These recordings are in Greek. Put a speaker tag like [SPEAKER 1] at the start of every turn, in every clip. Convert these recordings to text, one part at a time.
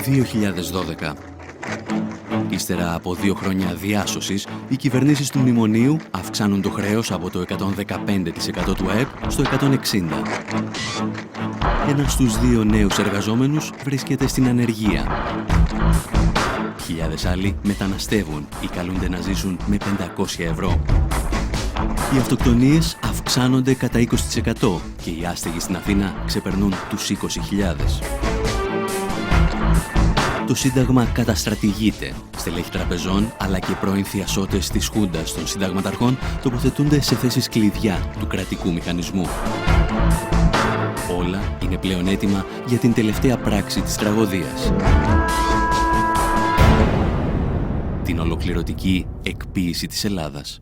[SPEAKER 1] 2012. Ύστερα από 2 χρόνια διάσωσης, οι κυβερνήσεις του μνημονίου αυξάνουν το χρέος από το 115% του ΑΕΠ στο 160%. Ένας στους 2 νέους εργαζόμενους βρίσκεται στην ανεργία. Χιλιάδες άλλοι μεταναστεύουν ή καλούνται να ζήσουν με 500 ευρώ. Οι αυτοκτονίες αυξάνονται κατά 20% και οι άστεγοι στην Αθήνα ξεπερνούν τους 20.000. Το Σύνταγμα καταστρατηγείται. Στελέχη τραπεζών αλλά και πρώην θειασότες της Χούντας των συνταγματαρχών τοποθετούνται σε θέσεις κλειδιά του κρατικού μηχανισμού. Όλα είναι πλέον έτοιμα για την τελευταία πράξη της τραγωδίας. Την ολοκληρωτική εκποίηση της Ελλάδας.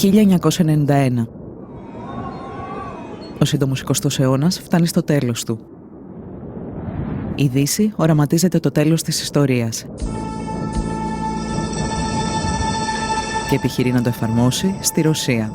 [SPEAKER 1] «1991. Ο σύντομος 20ος αιώνας φτάνει στο τέλος του. Η Δύση οραματίζεται το τέλος της ιστορίας και επιχειρεί να το εφαρμόσει στη Ρωσία.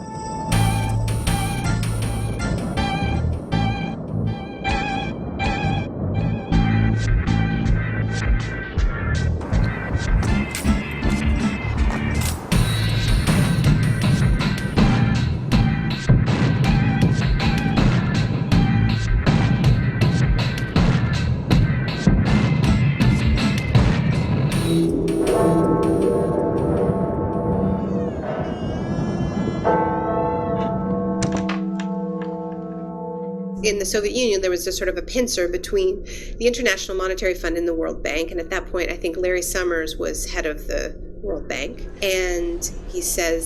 [SPEAKER 2] In the Soviet Union, there was a sort of a pincer between the International Monetary Fund and the World Bank. And at that point, I think Larry Summers was head of the World Bank. And he says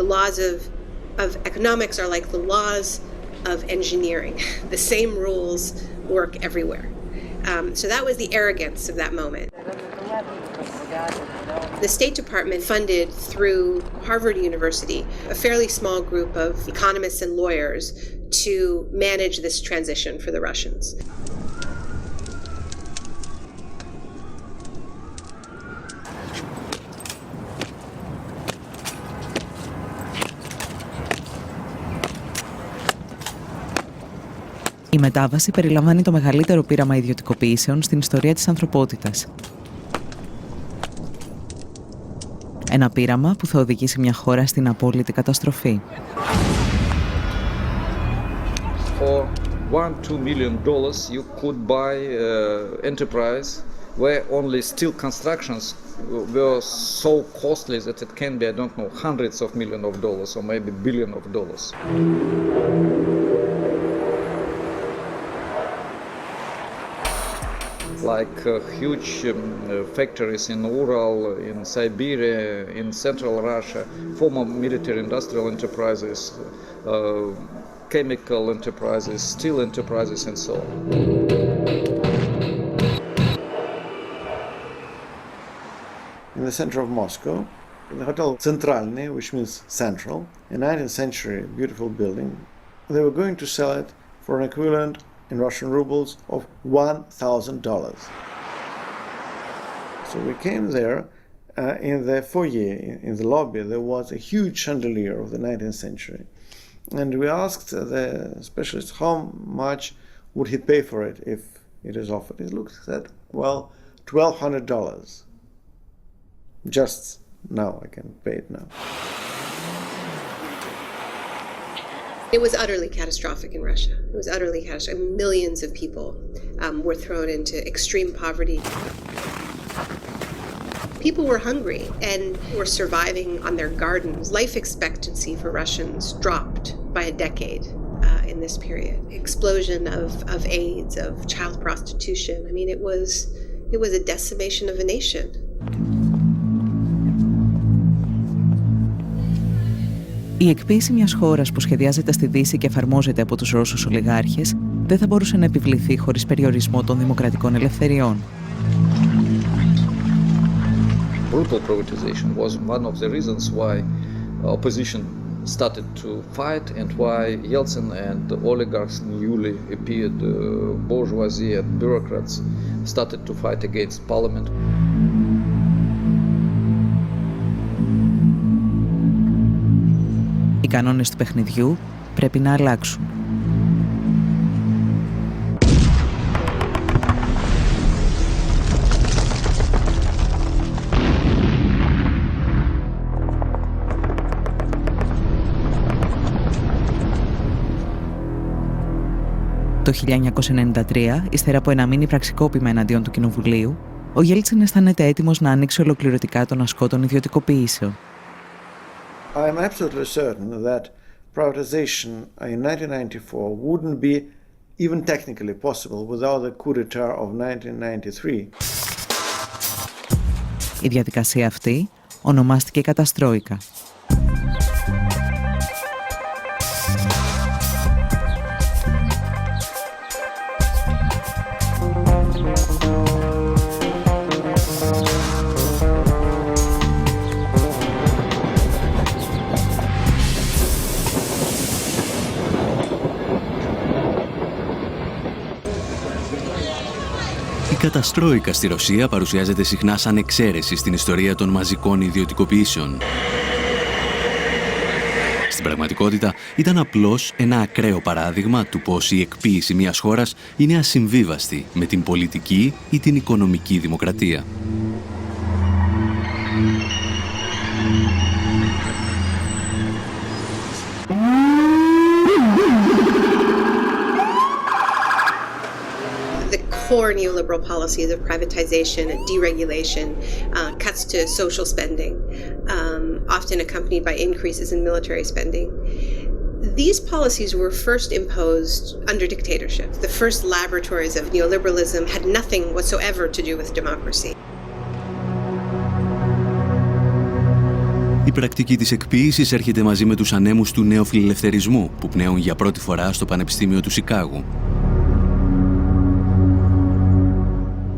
[SPEAKER 2] the laws of economics are like the laws of engineering. The same rules work everywhere. So that was the arrogance of that moment. The State Department funded through Harvard University a fairly small group of economists and lawyers to manage this transition for the Russians.
[SPEAKER 3] Η μετάβαση περιλαμβάνει το μεγαλύτερο πείραμα ιδιωτικοποιήσεων στην ιστορία της ανθρωπότητας. Ένα πείραμα που θα οδηγήσει μια χώρα στην απόλυτη καταστροφή.
[SPEAKER 4] For $1-2 million, you could buy enterprise where only steel constructions were so costly that it can be, I don't know, hundreds of millions of dollars or maybe billions of dollars. Like huge factories in Ural, in Siberia, in central Russia, former military industrial enterprises, chemical enterprises, steel enterprises, and so on.
[SPEAKER 5] In the center of Moscow, in the Hotel Centralny, which means central, a 19th century beautiful building, they were going to sell it for an equivalent in Russian rubles of $1,000. So we came there, in the foyer, in the lobby, there was a huge chandelier of the 19th century. And we asked the specialist how much would he pay for it if it is offered. He looked and said, well, $1,200. Just now, I can pay it now.
[SPEAKER 2] It was utterly catastrophic in Russia. It was utterly catastrophic. Millions of people were thrown into extreme poverty. People were hungry and were surviving on their gardens. Life expectancy for Russians dropped by a decade in this period. Explosion of AIDS, of child prostitution. I mean, it was a decimation of a nation.
[SPEAKER 3] Η εκποίηση μιας χώρας που σχεδιάζεται στη Δύση και εφαρμόζεται από τους Ρώσους ολιγάρχες δεν θα μπορούσε να επιβληθεί χωρίς περιορισμό των δημοκρατικών ελευθεριών.
[SPEAKER 4] Brutal privatization was one of the reasons why opposition started to fight and why Yeltsin and the oligarchs, newly appeared bourgeoisie and bureaucrats started to fight against parliament.
[SPEAKER 3] Οι κανόνες του παιχνιδιού πρέπει να αλλάξουν. Το 1993, ύστερα από ένα μίνι πραξικόπημα εναντίον του Κοινοβουλίου, ο Γέλτσιν αισθάνεται έτοιμος να ανοίξει ολοκληρωτικά τον ασκό των ιδιωτικοποιήσεων.
[SPEAKER 5] I am absolutely certain that privatization in 1994 wouldn't be even technically possible without the coup d'etat of 1993.
[SPEAKER 3] Η διαδικασία αυτή ονομάστηκε καταστρόικα.
[SPEAKER 1] Η καταστρόικα στη Ρωσία παρουσιάζεται συχνά σαν εξαίρεση στην ιστορία των μαζικών ιδιωτικοποιήσεων. Στην πραγματικότητα ήταν απλώς ένα ακραίο παράδειγμα του πώς η εκποίηση μιας χώρας είναι ασυμβίβαστη με την πολιτική ή την οικονομική δημοκρατία.
[SPEAKER 2] Core neoliberal policies of privatization and deregulation, cuts to social spending, often accompanied by increases in military spending. These policies were first imposed under dictatorship. The first laboratories of neoliberalism had nothing whatsoever to do with democracy.
[SPEAKER 1] Η πρακτική της εκποίησης έρχεται μαζί με τους ανέμους του νεοφιλελευθερισμού που πνέουν για πρώτη φορά στο Πανεπιστήμιο του Σικάγου.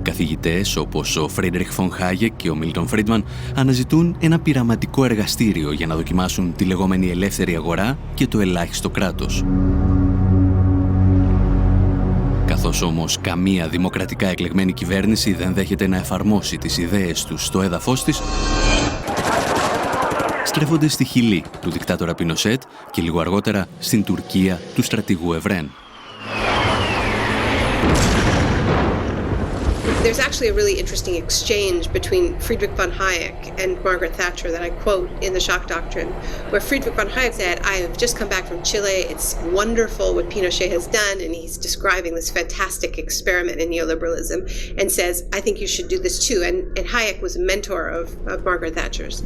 [SPEAKER 1] Καθηγητές όπως ο Φρίντριχ Φον Χάγεκ και ο Μίλτον Φρίντμαν αναζητούν ένα πειραματικό εργαστήριο για να δοκιμάσουν τη λεγόμενη ελεύθερη αγορά και το ελάχιστο κράτος. Καθώς όμως καμία δημοκρατικά εκλεγμένη κυβέρνηση δεν δέχεται να εφαρμόσει τις ιδέες τους στο έδαφος της, στρέφονται στη Χιλή του δικτάτορα Πινοσέτ και λίγο αργότερα στην Τουρκία του στρατηγού Ευρέν.
[SPEAKER 2] There's actually a really interesting exchange between Friedrich von Hayek and Margaret Thatcher that I quote in The Shock Doctrine, where Friedrich von Hayek said, I have just come back from Chile, it's wonderful what Pinochet has done, and he's describing this fantastic experiment in neoliberalism, and says, I think you should do this too. And Hayek was a mentor of Margaret Thatcher's.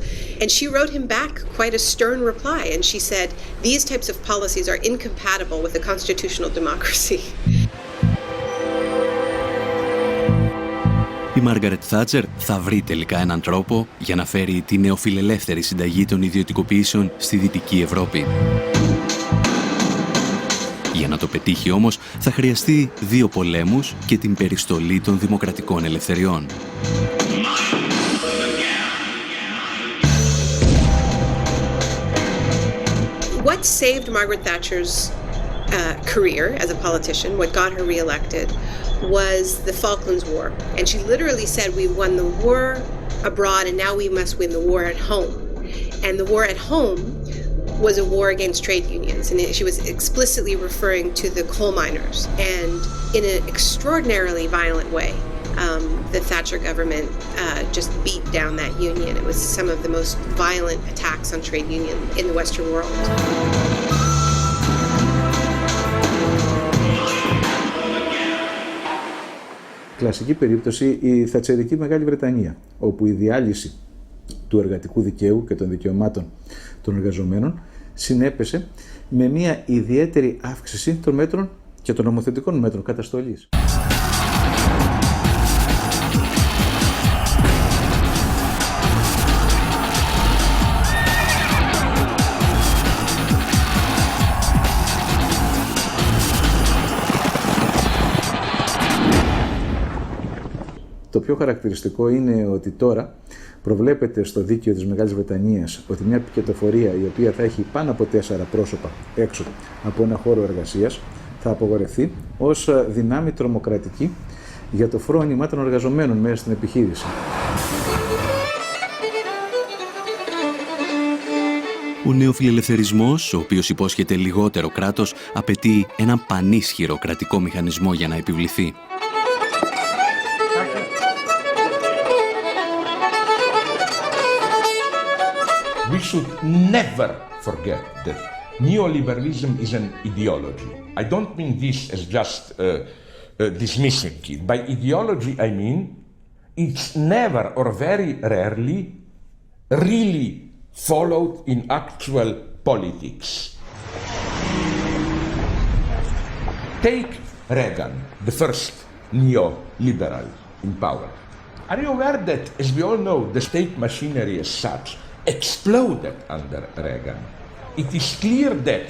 [SPEAKER 2] And she wrote him back quite a stern reply, and she said, these types of policies are incompatible with a constitutional democracy.
[SPEAKER 1] Η Μάργαρετ Θάτσερ θα βρει τελικά έναν τρόπο για να φέρει τη νεοφιλελεύθερη συνταγή των ιδιωτικοποιήσεων στη Δυτική Ευρώπη. Για να το πετύχει όμως θα χρειαστεί 2 πολέμους και την περιστολή των δημοκρατικών ελευθεριών.
[SPEAKER 2] What saved Margaret Thatcher's career as a politician, what got her reelected, was the Falklands War. And she literally said, we won the war abroad and now we must win the war at home. And the war at home was a war against trade unions, and she was explicitly referring to the coal miners. And in an extraordinarily violent way, the Thatcher government just beat down that union. It was some of the most violent attacks on trade union in the Western world.
[SPEAKER 6] Κλασική περίπτωση η θατσερική Μεγάλη Βρετανία, όπου η διάλυση του εργατικού δικαίου και των δικαιωμάτων των εργαζομένων συνέπεσε με μια ιδιαίτερη αύξηση των μέτρων και των νομοθετικών μέτρων καταστολής. Το πιο χαρακτηριστικό είναι ότι τώρα προβλέπεται στο δίκαιο της Μεγάλης Βρετανίας ότι μια πικετοφορία η οποία θα έχει πάνω από 4 πρόσωπα έξω από ένα χώρο εργασίας θα απογορευτεί ως δυνάμει τρομοκρατική για το φρόνημα των εργαζομένων μέσα στην επιχείρηση.
[SPEAKER 1] Ο νεοφιλελευθερισμός, ο οποίος υπόσχεται λιγότερο κράτος, απαιτεί έναν πανίσχυρο κρατικό μηχανισμό για να επιβληθεί.
[SPEAKER 7] We should never forget that neoliberalism is an ideology. I don't mean this as just dismissing it. By ideology, I mean it's never or very rarely really followed in actual politics. Take Reagan, the first neoliberal in power. Are you aware that, as we all know, the state machinery as such exploded under Reagan? It is clear that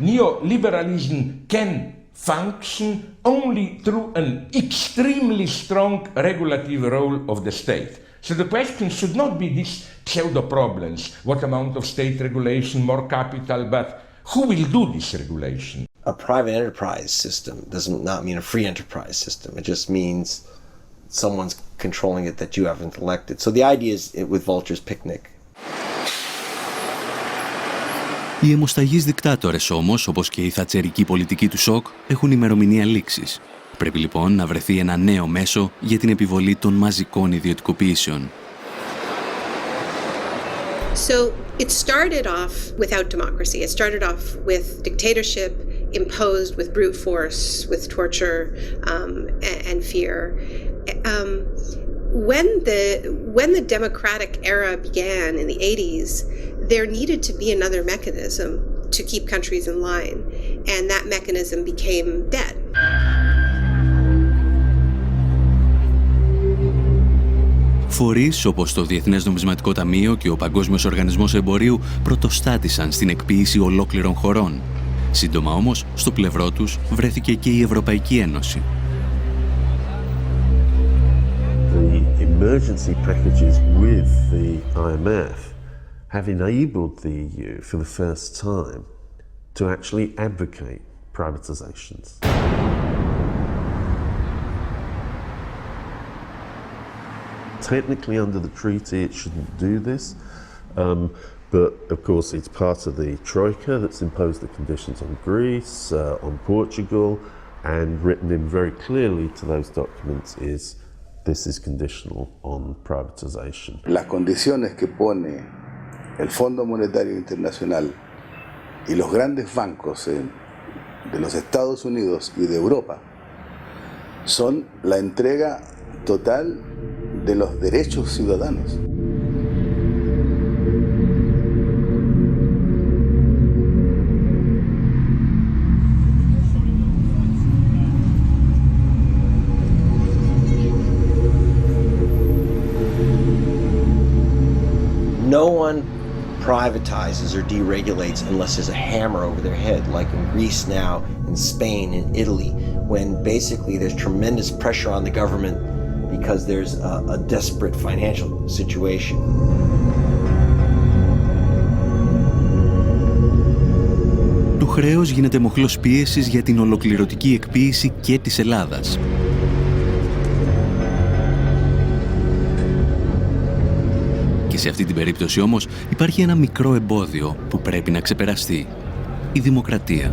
[SPEAKER 7] neoliberalism can function only through an extremely strong regulative role of the state. So the question should not be these pseudo problems, what amount of state regulation, more capital, but who will do this regulation?
[SPEAKER 8] A private enterprise system does not mean a free enterprise system. It just means someone's controlling it that you haven't elected. So the idea is with Vulture's Picnic.
[SPEAKER 1] Οι αιμοσταγείς δικτάτορες όμως, όπως και η θατσερική πολιτική του σοκ, έχουν ημερομηνία λήξης. Πρέπει λοιπόν να βρεθεί ένα νέο μέσο για την επιβολή των μαζικών ιδιωτικοποιήσεων.
[SPEAKER 2] So it started off without democracy. It started off with dictatorship imposed with brute force, with torture and fear. When the democratic era began in the 80s, there needed to be another mechanism to keep countries in line, and that mechanism became debt.
[SPEAKER 1] Φορείς όπως το Διεθνές Νομισματικό Ταμείο και ο Παγκόσμιος Οργανισμός Εμπορίου πρωτοστάτησαν στην εκποίηση ολόκληρων χωρών. Σύντομα όμως, στο πλευρό τους βρέθηκε και η Ευρωπαϊκή Ένωση.
[SPEAKER 9] The emergency packages with the IMF have enabled the EU for the first time to actually advocate privatizations. Technically, under the treaty, it shouldn't do this, but of course, it's part of the Troika that's imposed the conditions on Greece, on Portugal, and written in very clearly to those documents is this is conditional on privatization.
[SPEAKER 10] Las condiciones que pone el Fondo Monetario Internacional y los grandes bancos de los Estados Unidos y de Europa son la entrega total de los derechos ciudadanos.
[SPEAKER 8] No one privatizes or deregulates unless there's a hammer over their head, like in Greece now, in Spain, in Italy, when basically there's tremendous pressure on the government because there's a desperate financial situation.
[SPEAKER 1] Το χρέος γίνεται μοχλός πίεσης για την ολοκληρωτική εκποίηση και της Ελλάδας. Και σε αυτή την περίπτωση όμως υπάρχει ένα μικρό εμπόδιο που πρέπει να ξεπεραστεί. Η δημοκρατία.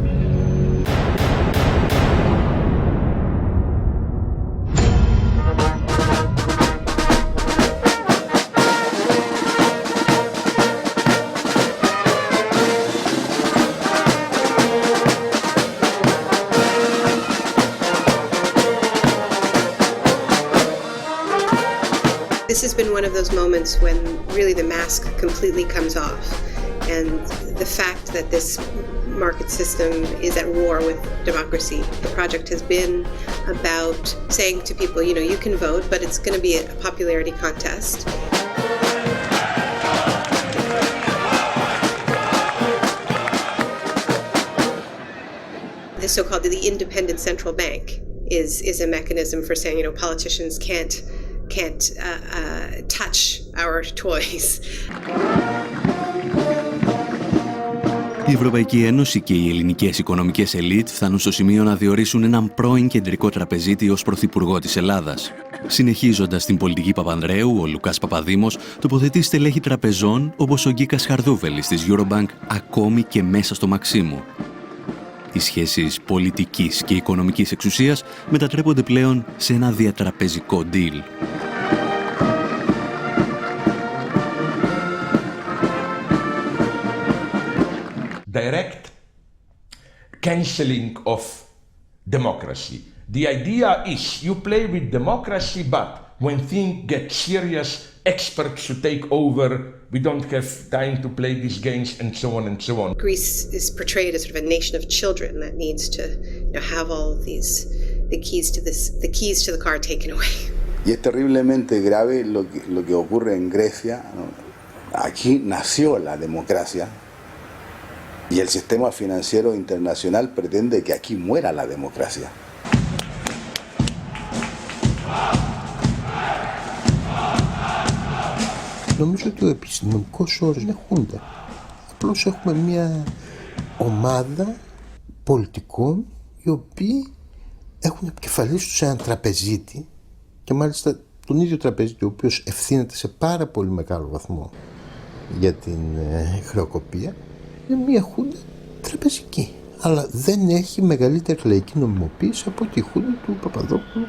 [SPEAKER 2] This has been one of those moments when really the mask completely comes off, and the fact that this market system is at war with democracy. The project has been about saying to people, you know, you can vote, but it's going to be a popularity contest. The so-called the independent central bank is a mechanism for saying, you know, politicians can't touch our toys.
[SPEAKER 1] Η Ευρωπαϊκή Ένωση και οι ελληνικές οικονομικές ελίτ φτάνουν στο σημείο να διορίσουν έναν πρώην κεντρικό τραπεζίτη ως πρωθυπουργό της Ελλάδας. Συνεχίζοντας την πολιτική Παπανδρέου, ο Λουκάς Παπαδήμος τοποθετεί στελέχη τραπεζών όπως ο Γκίκας Χαρδούβελης της Eurobank ακόμη και μέσα στο Μαξίμου. Οι σχέσεις πολιτικής και οικονομικής εξουσίας μετατρέπονται πλέον σε ένα διατραπεζικό deal.
[SPEAKER 7] Direct cancelling of democracy. The idea is you play with democracy, but when things get serious, experts to take over. We don't have time to play these games, and so on and so on.
[SPEAKER 2] Greece is portrayed as sort of a nation of children that needs to, you know, have all of these, the keys to the car taken away.
[SPEAKER 10] Y es terriblemente grave lo que ocurre en Grecia, ¿no? Aquí nació la democracia. Y el sistema financiero internacional pretende que aquí muera la democracia.
[SPEAKER 11] Νομίζω ότι ο επιστημονικός όρος είναι χούντα. Απλώς έχουμε μια ομάδα πολιτικών οι οποίοι έχουν επικεφαλής τους έναν τραπεζίτη και μάλιστα τον ίδιο τραπεζίτη ο οποίος ευθύνεται σε πάρα πολύ μεγάλο βαθμό για την χρεοκοπία. Είναι μια χούντα τραπεζική, αλλά δεν έχει μεγαλύτερη λαϊκή νομιμοποίηση από τη χούντα του Παπαδόπουλου.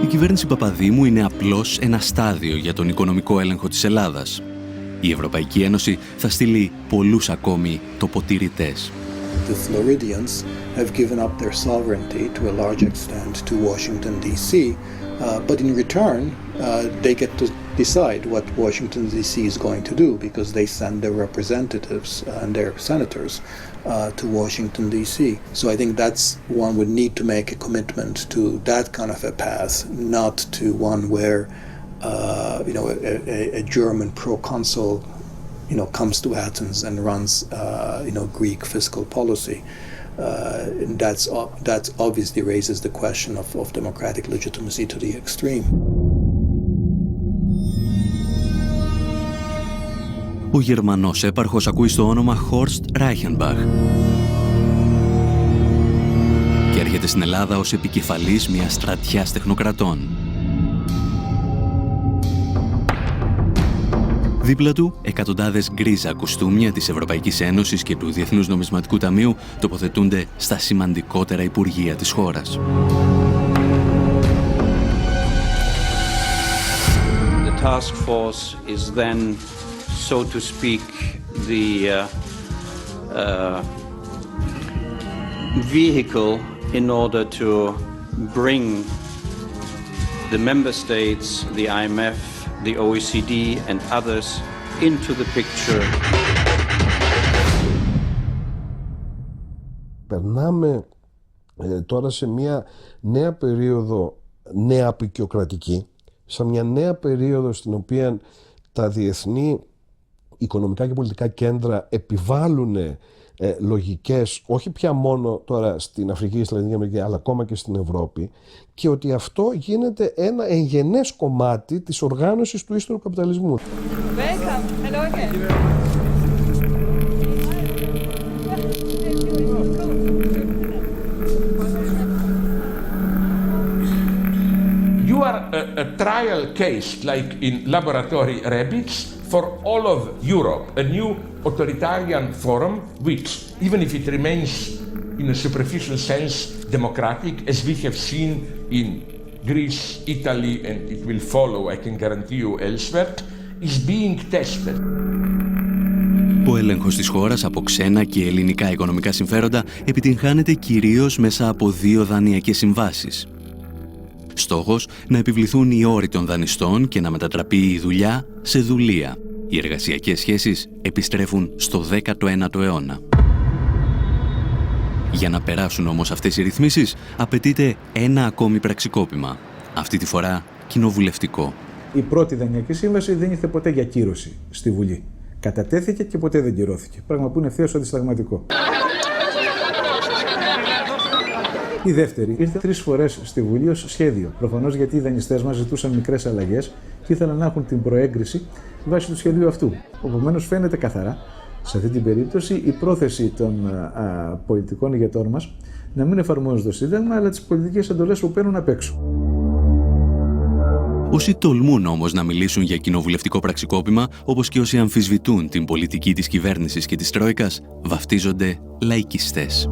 [SPEAKER 1] Η κυβέρνηση Παπαδήμου είναι απλώς ένα στάδιο για τον οικονομικό έλεγχο της Ελλάδας. Η Ευρωπαϊκή Ένωση θα στείλει πολλούς ακόμη τοποτηρητές.
[SPEAKER 12] The Floridians have given up their sovereignty to a large extent to Washington, D.C., but in return, they get to decide what Washington, D.C. is going to do because they send their representatives and their senators to Washington, D.C. So I think that's one would need to make a commitment to that kind of a path, not to one where, a German proconsul, comes to Athens and runs, Greek fiscal policy. That obviously raises the question of democratic legitimacy to the extreme.
[SPEAKER 1] Ο Γερμανός έπαρχος ακούει στο όνομα Horst Reichenbach και έρχεται στην Ελλάδα ως επικεφαλής μιας στρατιάς τεχνοκρατών. Δίπλα του, εκατοντάδες γκρίζα κουστούμια της Ευρωπαϊκής Ένωσης και του Διεθνούς Νομισματικού Ταμείου τοποθετούνται στα σημαντικότερα υπουργεία της χώρας.
[SPEAKER 13] The task force is then, so to speak, the vehicle in order to bring the member states, the IMF, the OECD and others into the picture.
[SPEAKER 11] Περνάμε τώρα σε μια νέα περίοδο νέα απεικιοκρατική, σε μια νέα περίοδο στην οποία τα διεθνή οικονομικά και πολιτικά κέντρα επιβάλλουν λογικές, όχι πια μόνο τώρα στην Αφρική, στη Λατινική Αμερική, αλλά ακόμα και στην Ευρώπη, και ότι αυτό γίνεται ένα εγγενές κομμάτι της οργάνωσης του ύστερου καπιταλισμού.
[SPEAKER 7] a trial case like in laboratory rabbits for all of Europe, a new authoritarian forum which, even if it remains in a superficial sense democratic, as we have seen in Greece, Italy, and it will follow, I can guarantee you, elsewhere, is being tested.
[SPEAKER 1] Ο έλεγχος της χώρας από ξένα και ελληνικά οικονομικά συμφέροντα επιτυγχάνεται κυρίως μέσα από 2 δανειακές συμβάσεις. Στόχος να επιβληθούν οι όροι των δανειστών και να μετατραπεί η δουλειά σε δουλεία. Οι εργασιακές σχέσεις επιστρέφουν στο 19ο αιώνα. Για να περάσουν όμως αυτές οι ρυθμίσεις απαιτείται ένα ακόμη πραξικόπημα. Αυτή τη φορά κοινοβουλευτικό.
[SPEAKER 6] Η πρώτη δανειακή σύμβαση δεν ήρθε ποτέ για κύρωση στη Βουλή. Κατατέθηκε και ποτέ δεν κυρώθηκε. Πράγμα που είναι ευθέως αντισυνταγματικό. Η δεύτερη ήρθε 3 φορές στη Βουλή ως σχέδιο. Προφανώς γιατί οι δανειστές μας ζητούσαν μικρές αλλαγές και ήθελαν να έχουν την προέγκριση βάσει του σχεδίου αυτού. Επομένως, φαίνεται καθαρά σε αυτή την περίπτωση η πρόθεση των πολιτικών ηγετών μας να μην εφαρμόζουν το Σύνταγμα, αλλά τις πολιτικές εντολές που παίρνουν απ' έξω.
[SPEAKER 1] Όσοι τολμούν όμως να μιλήσουν για κοινοβουλευτικό πραξικόπημα, όπως και όσοι αμφισβητούν την πολιτική της κυβέρνησης και της Τρόικας, βαφτίζονται λαϊκιστές.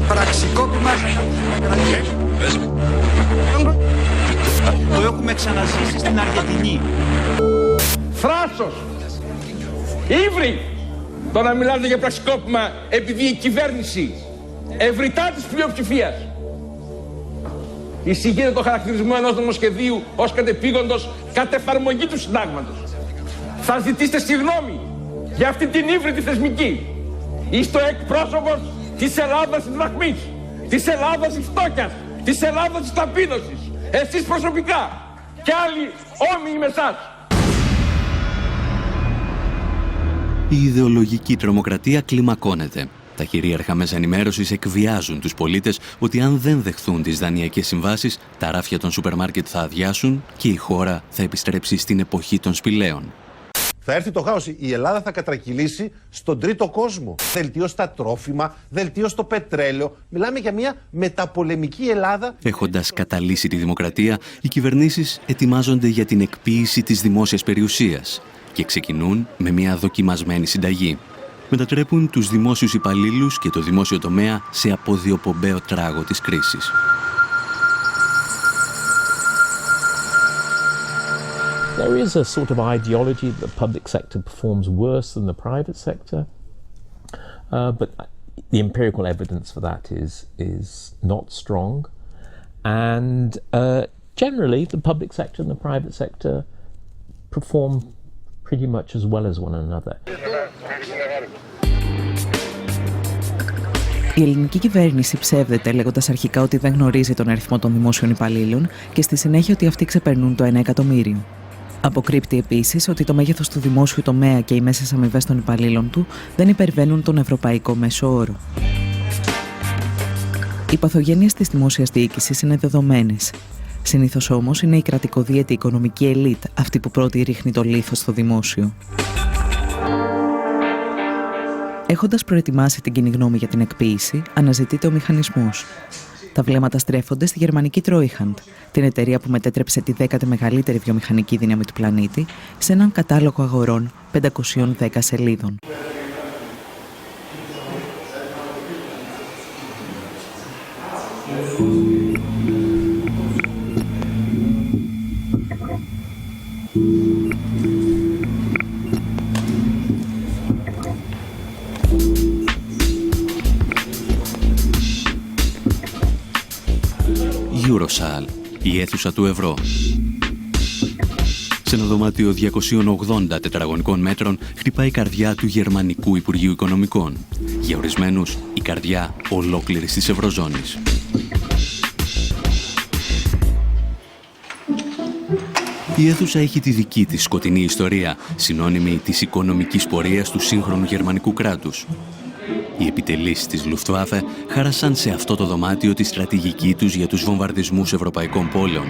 [SPEAKER 14] Πραξικόπημα. Το έχουμε ξαναζήσει στην Αργεντινή.
[SPEAKER 7] Θράσος! Ήβρι! Το να μιλάτε για πραξικόπημα επειδή η κυβέρνηση ευρυτά της πλειοψηφίας εισηγείται το χαρακτηρισμό ενός νομοσχεδίου ως κατεπήγοντος κατ' εφαρμογή του συντάγματος. Θα ζητήσετε συγγνώμη για αυτή την ύβρητη θεσμική. Είστε ο εκπρόσωπος της Ελλάδας της δραχμής, της Ελλάδας της φτώχειας, της Ελλάδας της ταπείνωσης. Εσείς προσωπικά και άλλοι όμοιοι με εσάς.
[SPEAKER 1] Η ιδεολογική τρομοκρατία κλιμακώνεται. Τα κυρίαρχα μέσα ενημέρωσης εκβιάζουν τους πολίτες ότι αν δεν δεχθούν τις δανειακές συμβάσεις, τα ράφια των σούπερ μάρκετ θα αδειάσουν και η χώρα θα επιστρέψει στην εποχή των σπηλαίων.
[SPEAKER 15] Θα έρθει το χάος. Η Ελλάδα θα κατρακυλήσει στον τρίτο κόσμο. Δελτίωση στα τρόφιμα, δελτίωση στο πετρέλαιο. Μιλάμε για μια μεταπολεμική Ελλάδα.
[SPEAKER 1] Έχοντας καταλύσει τη δημοκρατία, οι κυβερνήσεις ετοιμάζονται για την εκποίηση της δημόσιας περιουσίας και ξεκινούν με μια δοκιμασμένη συνταγή. Μετατρέπουν τους δημόσιους υπαλλήλους και το δημόσιο τομέα σε αποδιοπομπαίο τράγο της κρίσης.
[SPEAKER 16] There is a sort of ideology that the public sector performs worse than the private sector, but the empirical evidence for that is not strong. And generally, the public sector and the private sector perform pretty much as well as one another.
[SPEAKER 3] Η ελληνική κυβέρνηση ψεύδεται λέγοντας αρχικά ότι δεν γνωρίζει τον αριθμό των δημόσιων υπαλλήλων και στη συνέχεια ότι αυτοί ξεπερνούν το 1 εκατομμύριο. Αποκρύπτει επίσης ότι το μέγεθος του δημόσιου τομέα και οι μέσες αμοιβές των υπαλλήλων του δεν υπερβαίνουν τον ευρωπαϊκό μέσο όρο. Οι παθογένειες της δημόσιας διοίκησης είναι δεδομένες. Συνήθως όμως είναι η κρατικοδίαιτη οικονομική ελίτ αυτή που πρώτη ρίχνει το λίθος στο δημόσιο. Έχοντας προετοιμάσει την κοινή γνώμη για την εκποίηση, αναζητείται ο μηχανισμός. Τα βλέμματα στρέφονται στη γερμανική Treuhand, την εταιρεία που μετέτρεψε τη 10η μεγαλύτερη βιομηχανική δύναμη του πλανήτη σε έναν κατάλογο αγορών 510 σελίδων.
[SPEAKER 1] Eurosal, η αίθουσα του ευρώ. Σε ένα δωμάτιο 280 τετραγωνικών μέτρων χτυπάει η καρδιά του Γερμανικού Υπουργείου Οικονομικών. Για ορισμένους, η καρδιά ολόκληρης της Ευρωζώνης. Η αίθουσα έχει τη δική της σκοτεινή ιστορία, συνώνυμη της οικονομικής πορείας του σύγχρονου γερμανικού κράτους. Οι επιτελείς της Luftwaffe χάρασαν σε αυτό το δωμάτιο τη στρατηγική τους για τους βομβαρδισμούς ευρωπαϊκών πόλεων.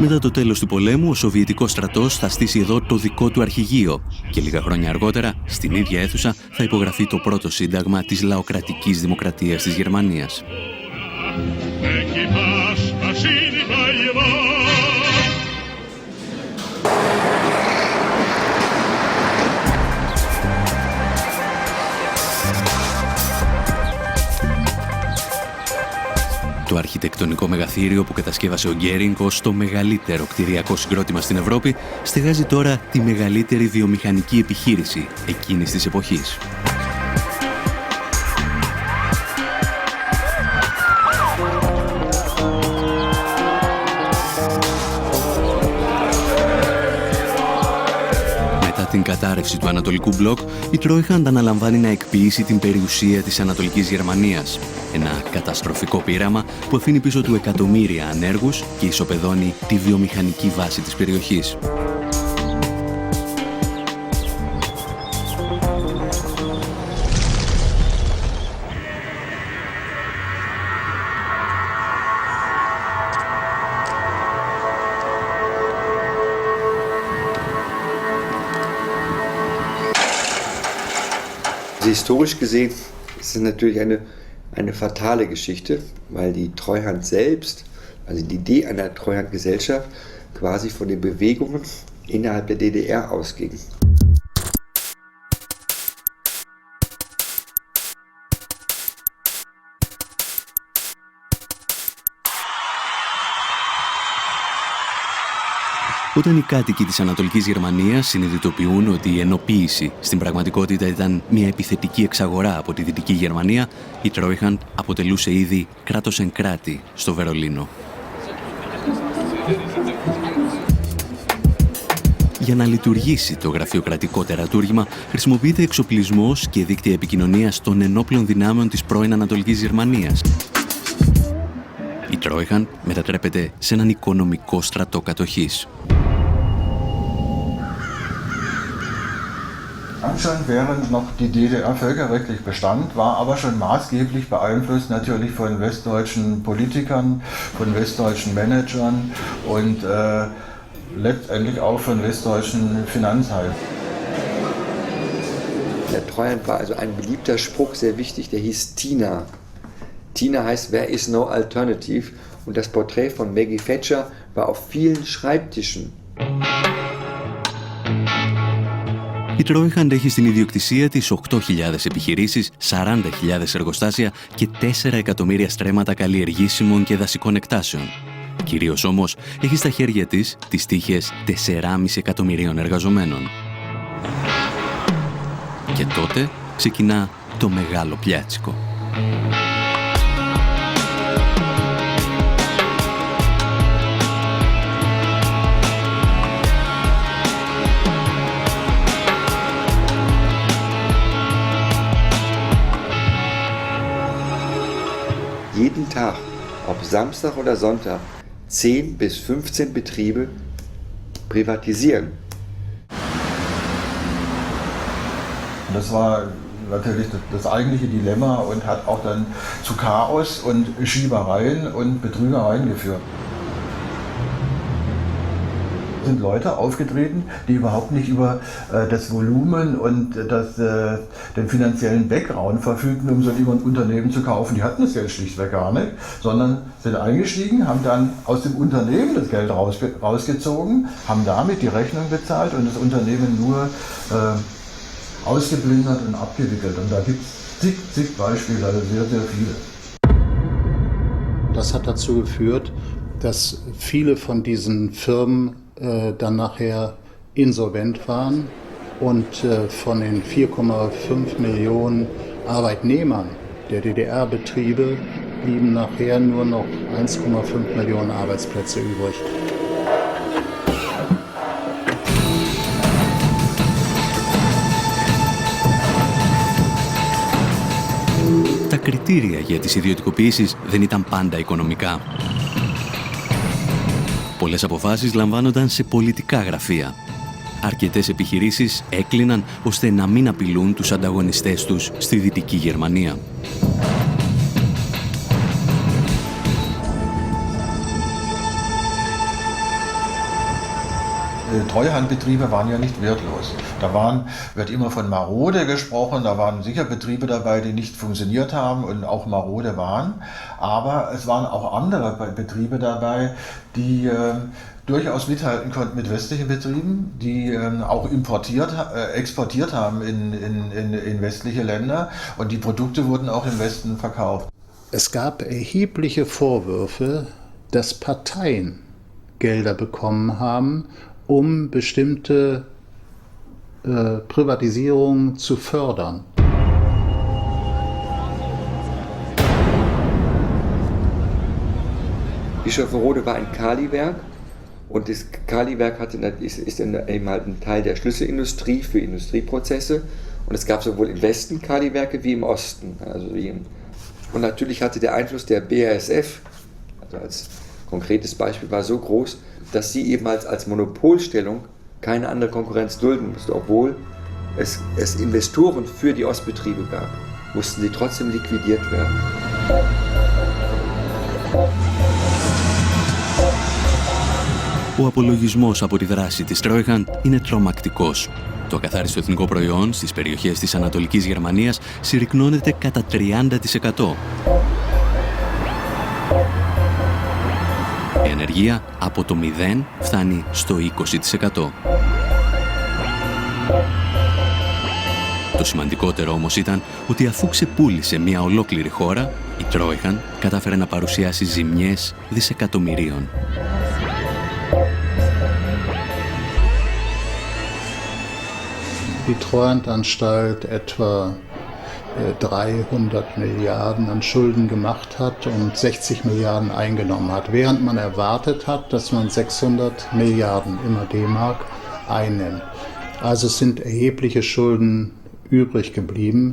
[SPEAKER 1] Μετά το τέλος του πολέμου, ο Σοβιετικός στρατός θα στήσει εδώ το δικό του αρχηγείο και λίγα χρόνια αργότερα, στην ίδια αίθουσα, θα υπογραφεί το πρώτο σύνταγμα της λαοκρατικής δημοκρατίας της Γερμανίας. Το αρχιτεκτονικό μεγαθύριο που κατασκεύασε ο Γκέρινγκ ως το μεγαλύτερο κτηριακό συγκρότημα στην Ευρώπη στεγάζει τώρα τη μεγαλύτερη βιομηχανική επιχείρηση εκείνης της εποχής. Την κατάρρευση του Ανατολικού Μπλοκ, η Τρόιχαντ αναλαμβάνει να εκποιήσει την περιουσία της Ανατολικής Γερμανίας. Ένα καταστροφικό πείραμα που αφήνει πίσω του εκατομμύρια ανέργους και ισοπεδώνει τη βιομηχανική βάση της περιοχής.
[SPEAKER 17] Historisch gesehen ist es natürlich eine fatale Geschichte, weil die Treuhand selbst, also die Idee einer Treuhandgesellschaft, quasi von den Bewegungen innerhalb der DDR ausging.
[SPEAKER 1] Όταν οι κάτοικοι της Ανατολικής Γερμανίας συνειδητοποιούν ότι η ενοποίηση στην πραγματικότητα ήταν μια επιθετική εξαγορά από τη Δυτική Γερμανία, η Τρόιχαντ αποτελούσε ήδη κράτος εν κράτη στο Βερολίνο. Για να λειτουργήσει το γραφειοκρατικό τερατούργημα, χρησιμοποιείται εξοπλισμός και δίκτυα επικοινωνίας των ενόπλων δυνάμεων της πρώην Ανατολικής Γερμανίας. Η Τρόιχαντ μετατρέπεται σε έναν οικονομικό στρατό κατοχής.
[SPEAKER 18] Anscheinend während noch die DDR völkerrechtlich bestand, war aber schon maßgeblich beeinflusst natürlich von westdeutschen Politikern, von westdeutschen Managern und letztendlich auch von westdeutschen Finanzhalten.
[SPEAKER 17] Der Treuhand war also ein beliebter Spruch, sehr wichtig, der hieß Tina. Tina heißt, there is no alternative. Und das Porträt von Maggie Thatcher war auf vielen Schreibtischen.
[SPEAKER 1] Η Τρόιχαντ έχει στην ιδιοκτησία της 8.000 επιχειρήσεις, 40.000 εργοστάσια και 4 εκατομμύρια στρέμματα καλλιεργήσιμων και δασικών εκτάσεων. Κυρίως όμως έχει στα χέρια της τις τύχες 4,5 εκατομμυρίων εργαζομένων. Και τότε ξεκινά το μεγάλο πιάτσικο.
[SPEAKER 17] Jeden Tag, ob Samstag oder Sonntag, 10 bis 15 Betriebe privatisieren.
[SPEAKER 18] Das war natürlich das eigentliche Dilemma und hat auch dann zu Chaos und Schiebereien und Betrügereien geführt. Sind Leute aufgetreten, die überhaupt nicht über das Volumen und den finanziellen Background verfügten, um so ein Unternehmen zu kaufen. Die hatten das Geld schlichtweg gar nicht, sondern sind eingestiegen, haben dann aus dem Unternehmen das Geld rausgezogen, haben damit die Rechnung bezahlt und das Unternehmen nur ausgeplündert und abgewickelt. Und da gibt es zig Beispiele, also sehr, sehr viele.
[SPEAKER 12] Das hat dazu geführt, dass viele von diesen Firmen dann nachher insolvent waren und von den 4,5 Millionen Arbeitnehmern der DDR-Betriebe blieben nachher nur noch 1,5 Millionen Arbeitsplätze übrig.
[SPEAKER 1] Τα κριτήρια για τις ιδιωτικοποιήσεις δεν ήταν πάντα οικονομικά. Πολλές αποφάσεις λαμβάνονταν σε πολιτικά γραφεία. Αρκετές επιχειρήσεις έκλειναν ώστε να μην απειλούν τους ανταγωνιστές τους στη Δυτική Γερμανία.
[SPEAKER 18] Treuhandbetriebe waren ja nicht wertlos. Wird immer von marode gesprochen, da waren sicher Betriebe dabei, die nicht funktioniert haben und auch marode waren. Aber es waren auch andere Betriebe dabei, die durchaus mithalten konnten mit westlichen Betrieben, die auch exportiert haben in westliche Länder und die Produkte wurden auch im Westen verkauft.
[SPEAKER 12] Es gab erhebliche Vorwürfe, dass Parteien Gelder bekommen haben, um bestimmte Privatisierungen zu fördern.
[SPEAKER 17] Bischofferode war ein Kaliwerk und das Kaliwerk ist eben halt ein Teil der Schlüsselindustrie für Industrieprozesse und es gab sowohl im Westen Kaliwerke wie im Osten. Und natürlich hatte der Einfluss der BASF, also als konkretes Beispiel, war so groß, dass sie eben als Monopolstellung keine andere Konkurrenz dulden musste. Obwohl es Investoren für die Ostbetriebe gab, mussten sie trotzdem liquidiert werden.
[SPEAKER 1] Ο απολογισμός από τη δράση της Τρόιχαντ είναι τρομακτικός. Το ακαθάριστο εθνικό προϊόν στις περιοχές της Ανατολικής Γερμανίας συρρικνώνεται κατά 30%. Η ανεργία από το 0 φτάνει στο 20%. Το σημαντικότερο όμως ήταν ότι αφού ξεπούλησε μια ολόκληρη χώρα, η Τρόιχαντ κατάφερε να παρουσιάσει ζημιές δισεκατομμυρίων.
[SPEAKER 12] Die Treuhandanstalt etwa 300 Milliarden an Schulden gemacht hat und 60 Milliarden eingenommen hat, während man erwartet hat, dass man 600 Milliarden immer D-Mark einnimmt. Also es sind erhebliche Schulden übrig geblieben,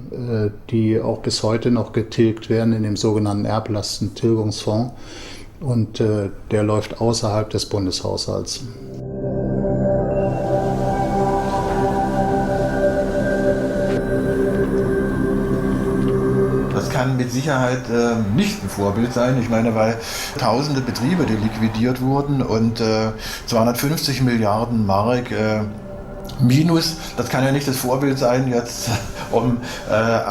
[SPEAKER 12] die auch bis heute noch getilgt werden in dem sogenannten Erblastentilgungsfonds und der läuft außerhalb des Bundeshaushalts.
[SPEAKER 18] Kann mit Sicherheit nicht ein Vorbild sein. Ich meine, weil tausende Betriebe, die liquidiert wurden und 250 Milliarden Mark Minus, das kann ja nicht das Vorbild sein, jetzt um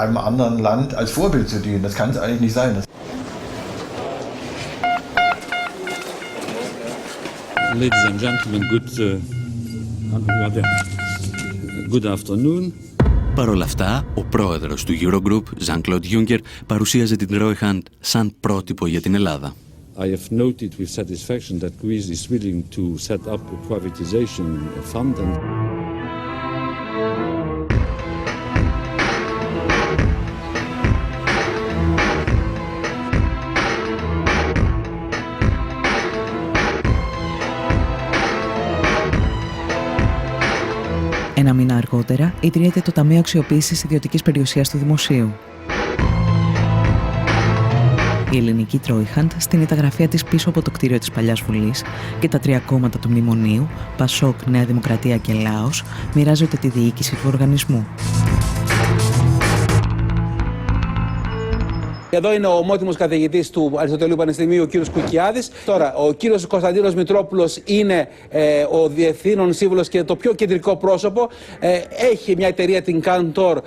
[SPEAKER 18] einem anderen Land als Vorbild zu dienen. Das kann es eigentlich nicht sein.
[SPEAKER 19] Ladies and gentlemen, good afternoon.
[SPEAKER 1] Παρ' όλα αυτά, ο πρόεδρος του Eurogroup, Jean-Claude Juncker, παρουσίαζε την Treuhand σαν πρότυπο για την Ελλάδα.
[SPEAKER 19] I have noted with satisfaction that Greece is willing to set up a privatization fund and
[SPEAKER 3] Ένα μήνα αργότερα ιδρύεται το Ταμείο Αξιοποίησης Ιδιωτικής Περιουσίας του Δημοσίου. Η ελληνική Τρόιχαντ στείνει τα γραφεία της πίσω από το κτίριο της Παλιάς Βουλής και τα τρία κόμματα του Μνημονίου, Πασόκ, Νέα Δημοκρατία και Λάος, μοιράζονται τη διοίκηση του οργανισμού.
[SPEAKER 20] Εδώ είναι ο ομότιμος καθηγητής του Αριστοτελείου Πανεπιστημίου, ο κύριος Κουκιάδης. Τώρα, ο κύριος Κωνσταντίνος Μητρόπουλος είναι ο διευθύνων σύμβουλος και το πιο κεντρικό πρόσωπο. Έχει μια εταιρεία, την Cantor,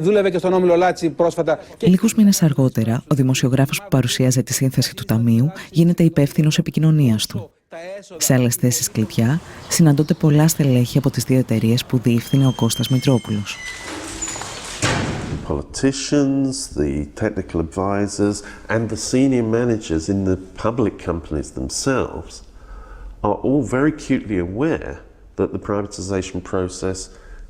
[SPEAKER 20] δούλευε και στον Όμιλο Λάτσι πρόσφατα.
[SPEAKER 3] Λίγους μήνες αργότερα, ο δημοσιογράφος που παρουσίαζε τη σύνθεση του Ταμείου γίνεται υπεύθυνος επικοινωνίας του. Σε άλλες θέσεις κλειδιά συναντώνται πολλά στελέχη από τις δύο εταιρείες που διεύθυνε ο Κώστας Μητρόπουλος.
[SPEAKER 9] Politicians, the technical advisors, and the senior managers in the public companies themselves are all very acutely aware that the privatization process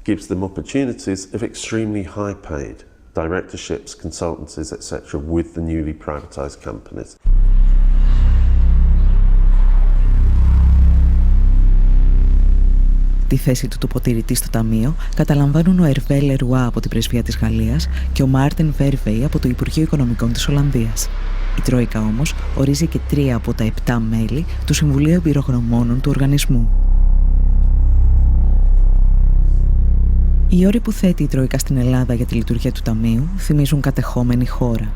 [SPEAKER 9] gives them opportunities of extremely high-paid directorships, consultancies, etc. with the newly privatized companies.
[SPEAKER 3] Τη θέση του τοποτηρητή στο Ταμείο καταλαμβάνουν ο Ερβέ Λερουά από την Πρεσβεία της Γαλλίας και ο Μάρτεν Βέρβεϊ από το Υπουργείο Οικονομικών της Ολλανδίας. Η Τρόικα όμως ορίζει και 3 από τα 7 μέλη του Συμβουλίου Εμπειρογνωμόνων του οργανισμού. Οι όροι που θέτει η Τρόικα στην Ελλάδα για τη λειτουργία του Ταμείου θυμίζουν κατεχόμενη χώρα.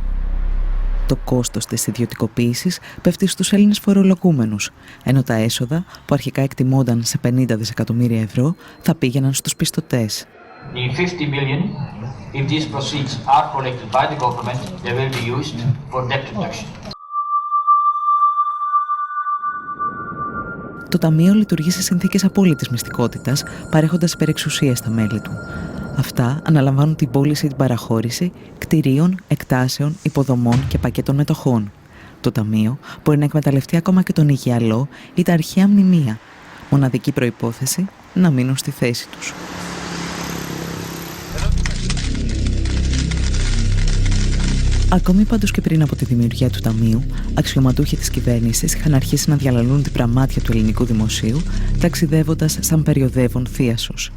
[SPEAKER 3] Το κόστος της ιδιωτικοποίησης πέφτει στους Έλληνες φορολογούμενους, ενώ τα έσοδα, που αρχικά εκτιμώνταν σε 50 δισεκατομμύρια ευρώ, θα πήγαιναν στους πιστωτές.
[SPEAKER 21] The 50 million, if these proceeds are collected by the government, they will be used for debt reduction.
[SPEAKER 3] Το Ταμείο λειτουργεί σε συνθήκες απόλυτης μυστικότητας, παρέχοντας υπερεξουσίες στα μέλη του. Αυτά αναλαμβάνουν την πώληση ή την παραχώρηση κτηρίων, εκτάσεων, υποδομών και πακέτων μετοχών. Το Ταμείο μπορεί να εκμεταλλευτεί ακόμα και τον υγιαλό ή τα αρχαία μνημεία. Μοναδική προϋπόθεση να μείνουν στη θέση τους. Ακόμη πάντως και πριν από τη δημιουργία του Ταμείου, αξιωματούχοι της κυβέρνησης είχαν αρχίσει να διαλαλούν την πραμάτια του ελληνικού δημοσίου, ταξιδεύοντας σαν περιοδεύων θίασος.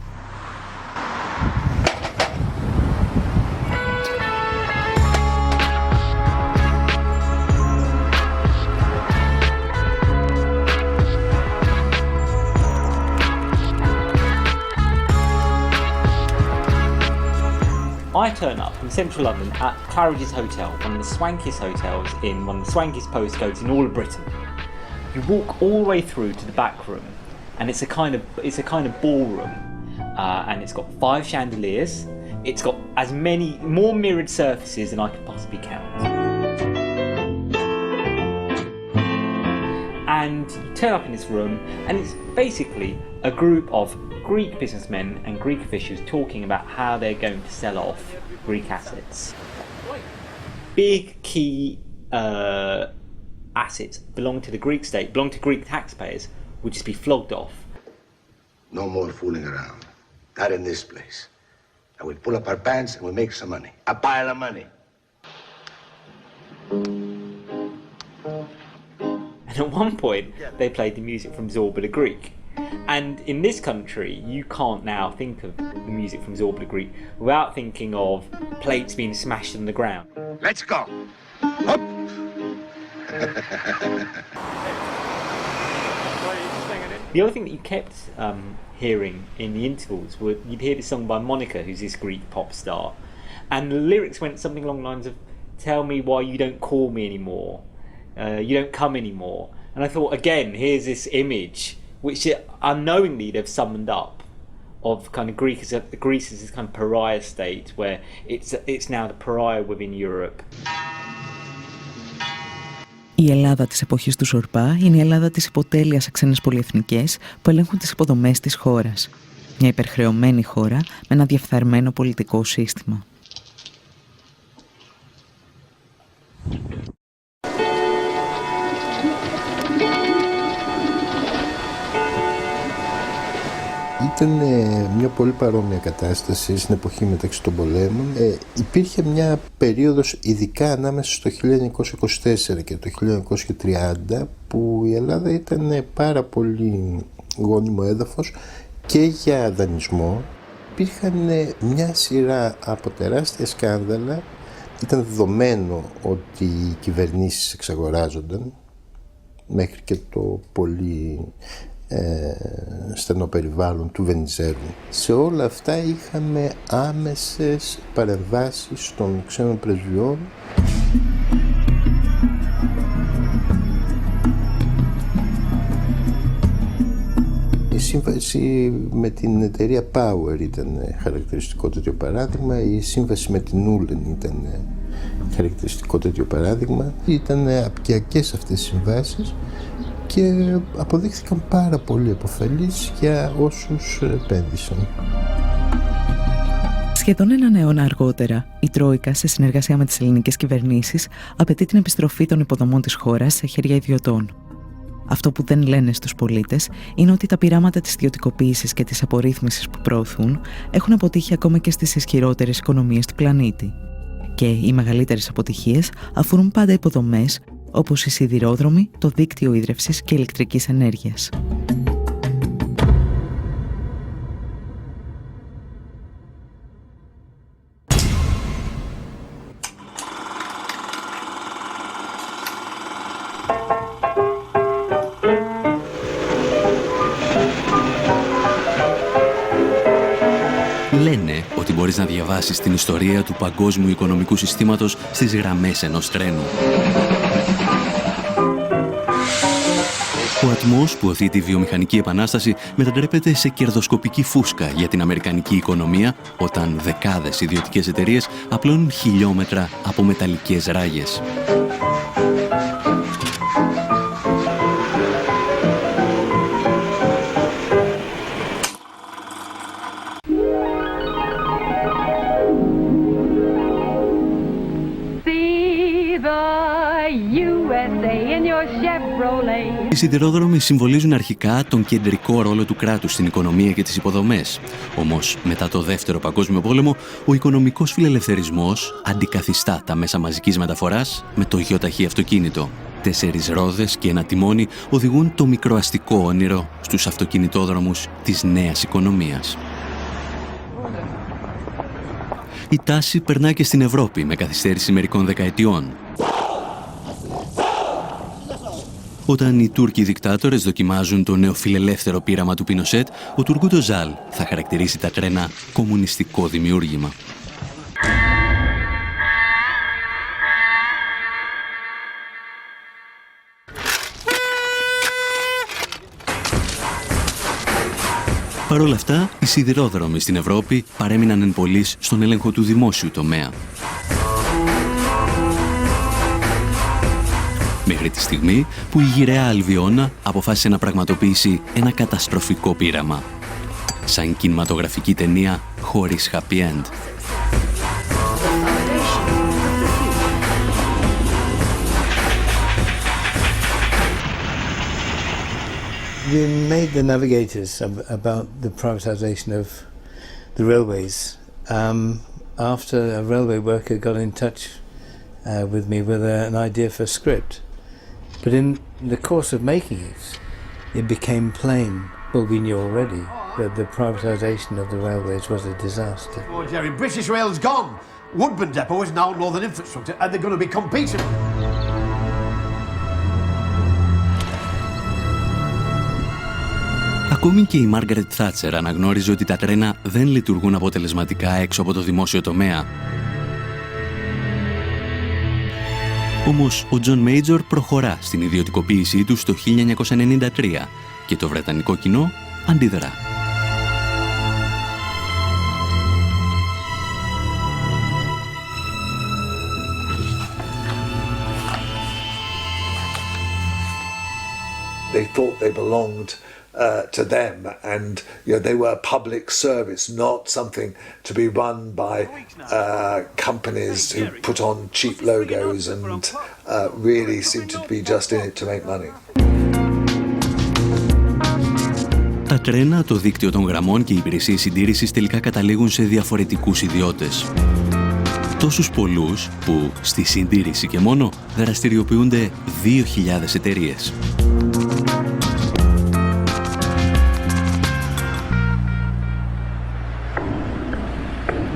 [SPEAKER 22] I turn up in central London at Claridge's Hotel, one of the swankiest hotels in one of the swankiest postcodes in all of Britain. You walk all the way through to the back room, and it's a kind of ballroom, and it's got 5 chandeliers. It's got more mirrored surfaces than I could possibly count. And you turn up in this room, and it's basically a group of Greek businessmen and Greek officials talking about how they're going to sell off Greek assets. Big key assets belong to the Greek state, belong to Greek taxpayers, would just be flogged off.
[SPEAKER 23] No more fooling around. Not in this place. And we pull up our pants and we make some money. A pile of money.
[SPEAKER 22] And at one point, they played the music from Zorba the Greek. And in this country, you can't now think of the music from Zorba the Greek without thinking of plates being smashed on the ground.
[SPEAKER 23] Let's go. Up.
[SPEAKER 22] The other thing that you kept hearing in the intervals were you'd hear this song by Monica, who's this Greek pop star, and the lyrics went something along the lines of "Tell me why you don't call me anymore, you don't come anymore." And I thought, again, here's this image which unknowingly they've summoned up of kind of Greece as this kind of pariah state where it's now the pariah within Europe.
[SPEAKER 3] Η Ελλάδα της εποχής του Ζορμπά είναι η Ελλάδα της υποτέλειας σε ξένες πολυεθνικές που ελέγχουν τις υποδομές της χώρας. Μια υπερχρεωμένη χώρα με ένα διεφθαρμένο πολιτικό σύστημα.
[SPEAKER 11] Ήταν μια πολύ παρόμοια κατάσταση στην εποχή μεταξύ των πολέμων. Υπήρχε μια περίοδος, ειδικά ανάμεσα στο 1924 και το 1930, που η Ελλάδα ήταν πάρα πολύ γόνιμο έδαφος και για δανεισμό. Υπήρχαν μια σειρά από τεράστια σκάνδαλα. Ήταν δεδομένο ότι οι κυβερνήσεις εξαγοράζονταν μέχρι και το πολύ στενό περιβάλλον του Βενιζέλου. Σε όλα αυτά είχαμε άμεσες παρεμβάσεις των ξένων πρεσβειών. Η σύμβαση με την εταιρεία Power ήταν χαρακτηριστικό τέτοιο παράδειγμα, η σύμβαση με την Ούλεν ήταν χαρακτηριστικό τέτοιο παράδειγμα. Ήταν απικιακές αυτές οι συμβάσεις και αποδείχθηκαν πάρα πολύ επωφελείς για όσους επένδυσαν.
[SPEAKER 3] Σχεδόν έναν αιώνα αργότερα, η Τρόικα, σε συνεργασία με τις ελληνικές κυβερνήσεις, απαιτεί την επιστροφή των υποδομών της χώρας σε χέρια ιδιωτών. Αυτό που δεν λένε στους πολίτες είναι ότι τα πειράματα της ιδιωτικοποίησης και της απορρίθμισης που προωθούν έχουν αποτύχει ακόμα και στις ισχυρότερες οικονομίες του πλανήτη. Και οι μεγαλύτερες αποτυχίες αφορούν πάντα υποδομές όπως οι σιδηρόδρομοι, το δίκτυο ίδρευσης και ηλεκτρικής ενέργειας.
[SPEAKER 1] Λένε ότι μπορεί μπορείς να διαβάσεις την ιστορία του παγκόσμιου οικονομικού συστήματος στις γραμμές ενός τρένου. Ο ατμός που οθεί τη βιομηχανική επανάσταση μετατρέπεται σε κερδοσκοπική φούσκα για την αμερικανική οικονομία, όταν δεκάδες ιδιωτικές εταιρείες απλώνουν χιλιόμετρα από μεταλλικές ράγες. Οι σιδηρόδρομοι συμβολίζουν αρχικά τον κεντρικό ρόλο του κράτους στην οικονομία και τις υποδομές. Όμως, μετά το Δεύτερο Παγκόσμιο Πόλεμο, ο οικονομικός φιλελευθερισμός αντικαθιστά τα μέσα μαζικής μεταφοράς με το γεωταχή αυτοκίνητο. 4 ρόδες και ένα τιμόνι οδηγούν το μικροαστικό όνειρο στους αυτοκινητόδρομους της νέας οικονομίας. Η τάση περνά και στην Ευρώπη με καθυστέρηση μερικών δεκαετιών. Όταν οι Τούρκοι δικτάτορες δοκιμάζουν το νεοφιλελεύθερο πείραμα του Πινοσέτ, ο Τουργκούτ Οσάλ θα χαρακτηρίσει τα τρένα κομμουνιστικό δημιούργημα. Παρ' όλα αυτά, οι σιδηρόδρομοι στην Ευρώπη παρέμειναν εν πολλοίς στον έλεγχο του δημόσιου τομέα. Μέχρι τη στιγμή που η γυραιά Αλβιώνα αποφάσισε να πραγματοποιήσει ένα καταστροφικό πείραμα. Σαν κινηματογραφική ταινία χωρίς happy end.
[SPEAKER 4] We made the navigators about the privatization of the railways after a railway worker got in touch with me with an idea for a script. But in the course of making it, it became plain, well, we knew already, that the privatisation of the railways was a disaster.
[SPEAKER 15] Oh, Jerry, British Rail's gone. Woodburn Depot is now Northern Infrastructure, and they're going to be competing.
[SPEAKER 1] Ακόμη και η Μάργαρετ Θάτσερ αναγνώριζε ότι τα τρένα δεν λειτουργούν αποτελεσματικά έξω από το δημόσιο τομέα. Όμως ο Τζον Μέιτζορ προχωρά στην ιδιωτικοποίησή του το 1993 και το βρετανικό κοινό αντιδρά.
[SPEAKER 5] They thought they belonged to them, and they were public service, not something to be run by companies who put on cheap logos and really seemed to be just in it to make money.
[SPEAKER 1] Τα τρένα, το δίκτυο των γραμμών και οι υπηρεσίες συντήρησης τελικά καταλήγουν σε διαφορετικούς ιδιώτες. Τόσους πολλούς που στη συντήρηση και μόνο δραστηριοποιούνται 2.000 εταιρείες.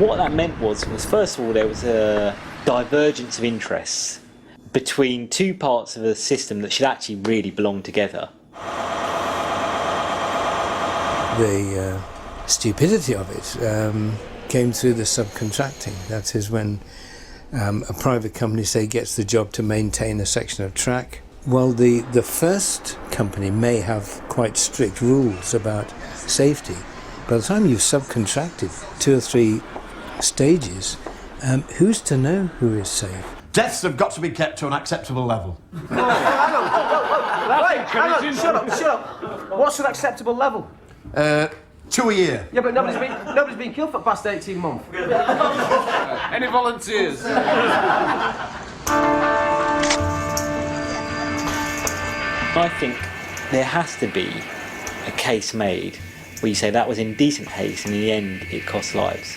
[SPEAKER 22] What that meant was first of all, there was a divergence of interests between two parts of a system that should actually really belong together.
[SPEAKER 4] The stupidity of it came through the subcontracting. That is when a private company, say, gets the job to maintain a section of track. Well, the first company may have quite strict rules about safety. By the time you've subcontracted 2 or 3 stages, who's to know who is safe?
[SPEAKER 15] Deaths have got to be kept to an acceptable level.
[SPEAKER 8] Hang on, shut up. What's an acceptable level?
[SPEAKER 15] 2 a year.
[SPEAKER 8] Yeah, but nobody's been killed for the past 18 months.
[SPEAKER 14] Any volunteers?
[SPEAKER 22] I think there has to be a case made where you say that was indecent haste and in the end it cost lives.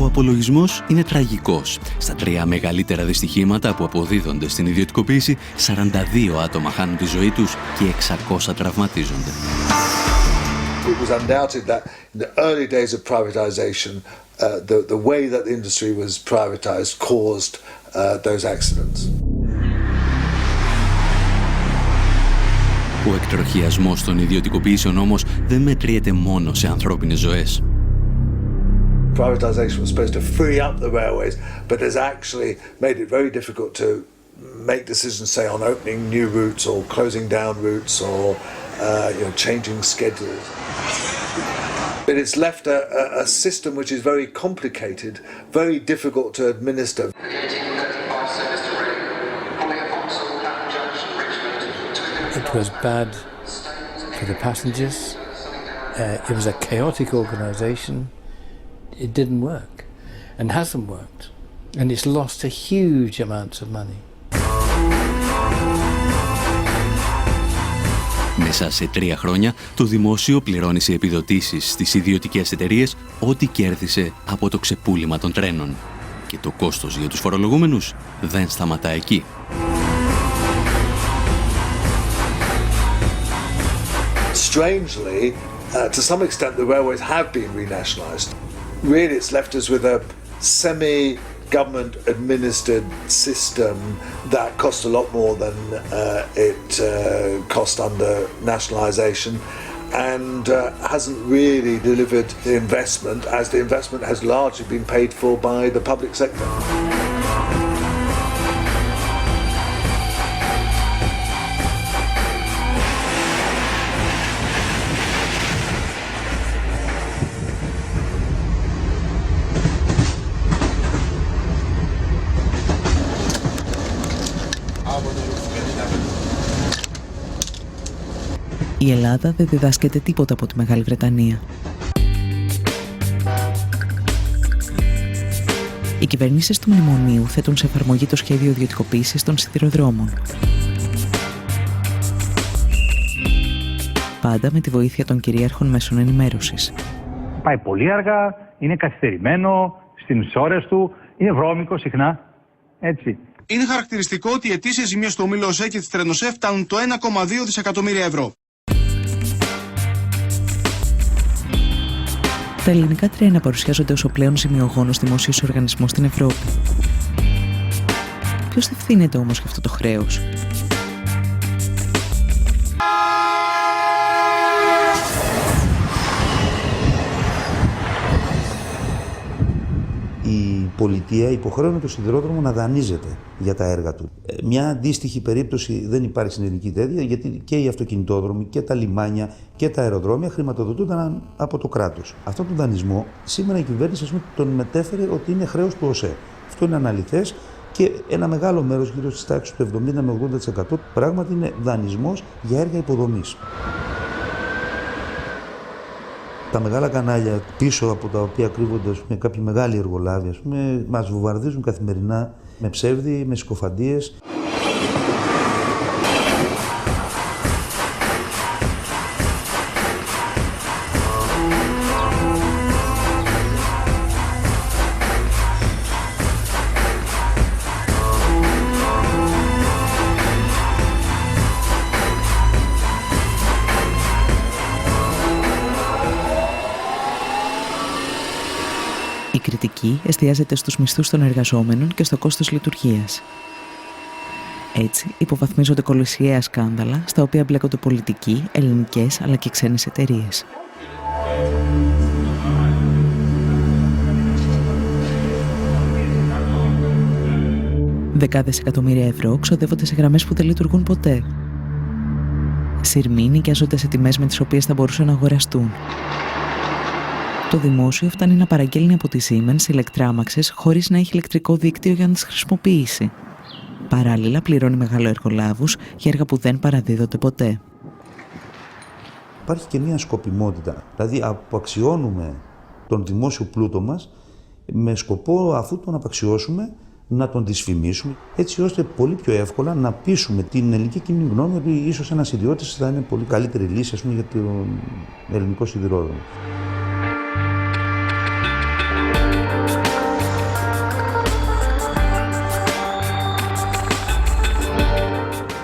[SPEAKER 1] Ο απολογισμός είναι τραγικός. Στα 3 μεγαλύτερα δυστυχήματα που αποδίδονται στην ιδιωτικοποίηση, 42 άτομα χάνουν τη ζωή τους και 600 τραυματίζονται.
[SPEAKER 5] It was undoubted that in the early days of privatization, the way that the industry was privatized caused those accidents.
[SPEAKER 1] Ο εκτροχιασμός των ιδιωτικοποιήσεων όμως δεν μετριέται μόνο σε ανθρώπινες ζωές.
[SPEAKER 5] Privatisation was supposed to free up the railways, but has actually made it very difficult to make decisions, say, on opening new routes or closing down routes or changing schedules. But it's left a system which is very complicated, very difficult to administer.
[SPEAKER 4] It was bad for the passengers. It was a chaotic organisation. It didn't work and hasn't worked. And it's lost a huge amounts of money.
[SPEAKER 1] Μέσα σε 3 χρόνια, το δημόσιο πληρώνει σε επιδοτήσεις στις ιδιωτικές εταιρείες ό,τι κέρδισε από το ξεπούλημα των τρένων. Και το κόστος για τους φορολογούμενους δεν σταματά εκεί.
[SPEAKER 5] Strangely, to some extent, the railways have been renationalised. Really, it's left us with a semi-government administered system that costs a lot more than it cost under nationalisation and hasn't really delivered the investment, as the investment has largely been paid for by the public sector.
[SPEAKER 3] Η Ελλάδα δεν διδάσκεται τίποτα από τη Μεγάλη Βρετανία. Οι κυβερνήσεις του Μνημονίου θέτουν σε εφαρμογή το σχέδιο ιδιωτικοποίησης των σιδηροδρόμων. Πάντα με τη βοήθεια των κυρίαρχων μέσων ενημέρωσης.
[SPEAKER 2] Πάει πολύ αργά, είναι καθυστερημένο στις ώρες του, είναι βρώμικο συχνά, έτσι.
[SPEAKER 10] Είναι χαρακτηριστικό ότι οι αιτήσεις ζημίες του ομίλου ΟΣΕ και της Τρενοσέ φτάνουν το 1,2 δισεκατομμύρια ευρώ.
[SPEAKER 3] Τα ελληνικά τρένα παρουσιάζονται ως ο πλέον ζημιογόνος δημόσιος οργανισμός στην Ευρώπη. Ποιος ευθύνεται όμως για αυτό το χρέος?
[SPEAKER 13] Η πολιτεία υποχρέωνε το σιδηρόδρομο να δανείζεται για τα έργα του. Μια αντίστοιχη περίπτωση δεν υπάρχει στην ελληνική τέτοια, γιατί και οι αυτοκινητόδρομοι και τα λιμάνια και τα αεροδρόμια χρηματοδοτούνταν από το κράτος. Αυτό τον δανεισμό σήμερα η κυβέρνηση τον μετέφερε ότι είναι χρέος του ΟΣΕ. Αυτό είναι αναλυθές και ένα μεγάλο μέρος, γύρω στις τάξεις του 70 με 80%, πράγματι είναι δανεισμός για έργα υποδομής. Τα μεγάλα κανάλια πίσω από τα οποία κρύβονται κάποιοι μεγάλοι εργολάβοι, μας βομβαρδίζουν καθημερινά με ψεύδι, με συκοφαντίες.
[SPEAKER 3] Η κριτική εστιάζεται στους μισθούς των εργαζόμενων και στο κόστος λειτουργίας. Έτσι, υποβαθμίζονται κολοσιαία σκάνδαλα στα οποία μπλέκονται πολιτικοί, ελληνικές αλλά και ξένες εταιρείες. Δεκάδες εκατομμύρια ευρώ ξοδεύονται σε γραμμές που δεν λειτουργούν ποτέ. Σειρμοί νοικιάζονται σε τιμές με τις οποίες θα μπορούσαν να αγοραστούν. Το δημόσιο φτάνει να παραγγέλνει από τη Siemens ηλεκτράμαξες χωρίς να έχει ηλεκτρικό δίκτυο για να τις χρησιμοποιήσει. Παράλληλα πληρώνει μεγαλοεργολάβους για έργα που δεν παραδίδονται ποτέ.
[SPEAKER 13] Υπάρχει και μια σκοπιμότητα, δηλαδή απαξιώνουμε τον δημόσιο πλούτο μας με σκοπό, αφού τον απαξιώσουμε, να τον δυσφημίσουμε, έτσι ώστε πολύ πιο εύκολα να πείσουμε την ελληνική κοινή γνώμη ότι ίσως ένας ιδιώτης θα είναι πολύ καλύτερη λύση για τον ελληνικό σιδηρόδρομο.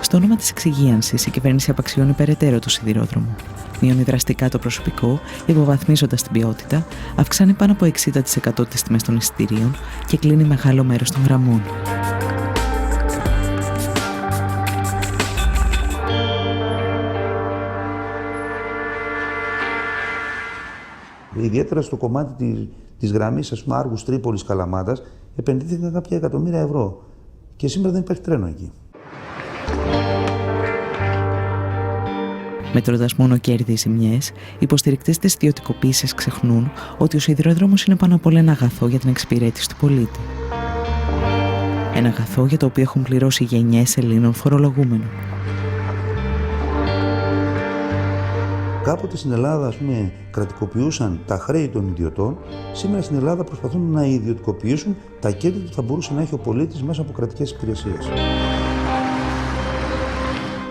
[SPEAKER 3] Στο όνομα της εξυγίανσης, η κυβέρνηση απαξιώνει περαιτέρω το σιδηρόδρομο. Μειώνει δραστικά το προσωπικό, υποβαθμίζοντας την ποιότητα, αυξάνει πάνω από 60% τις τιμές των εισιτηρίων και κλείνει μεγάλο μέρος των γραμμών.
[SPEAKER 13] Ιδιαίτερα στο κομμάτι της γραμμής, ας πούμε, Άργους Τρίπολης Καλαμάτας, επενδύθηκαν κάποια εκατομμύρια ευρώ. Και σήμερα δεν υπάρχει τρένο εκεί.
[SPEAKER 3] Μετρώντας μόνο κέρδη ή ζημιές, οι υποστηρικτές της ιδιωτικοποίησης ξεχνούν ότι ο σιδηρόδρομος είναι πάνω απ' όλα ένα αγαθό για την εξυπηρέτηση του πολίτη. Ένα αγαθό για το οποίο έχουν πληρώσει γενιές Ελλήνων φορολογούμενων.
[SPEAKER 13] Κάποτε στην Ελλάδα, ας πούμε, κρατικοποιούσαν τα χρέη των ιδιωτών. Σήμερα στην Ελλάδα προσπαθούν να ιδιωτικοποιήσουν τα κέρδη που θα μπορούσε να έχει ο πολίτης μέσα από κρατικές υπηρεσίες.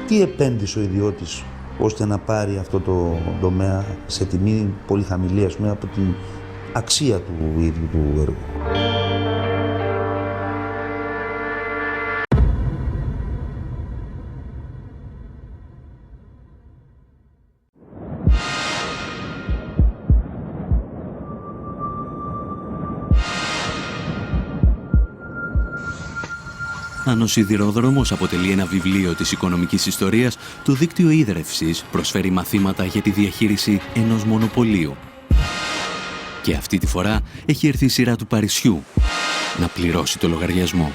[SPEAKER 13] Τι επένδυσε ο ιδιώτης ώστε να πάρει αυτό το τομέα σε τιμή πολύ χαμηλή, ας πούμε, από την αξία του ίδιου του έργου.
[SPEAKER 1] Αν ο σιδηρόδρομος αποτελεί ένα βιβλίο της οικονομικής ιστορίας, το δίκτυο ίδρευσης προσφέρει μαθήματα για τη διαχείριση ενός μονοπωλίου. Και αυτή τη φορά έχει έρθει η σειρά του Παρισιού να πληρώσει το λογαριασμό.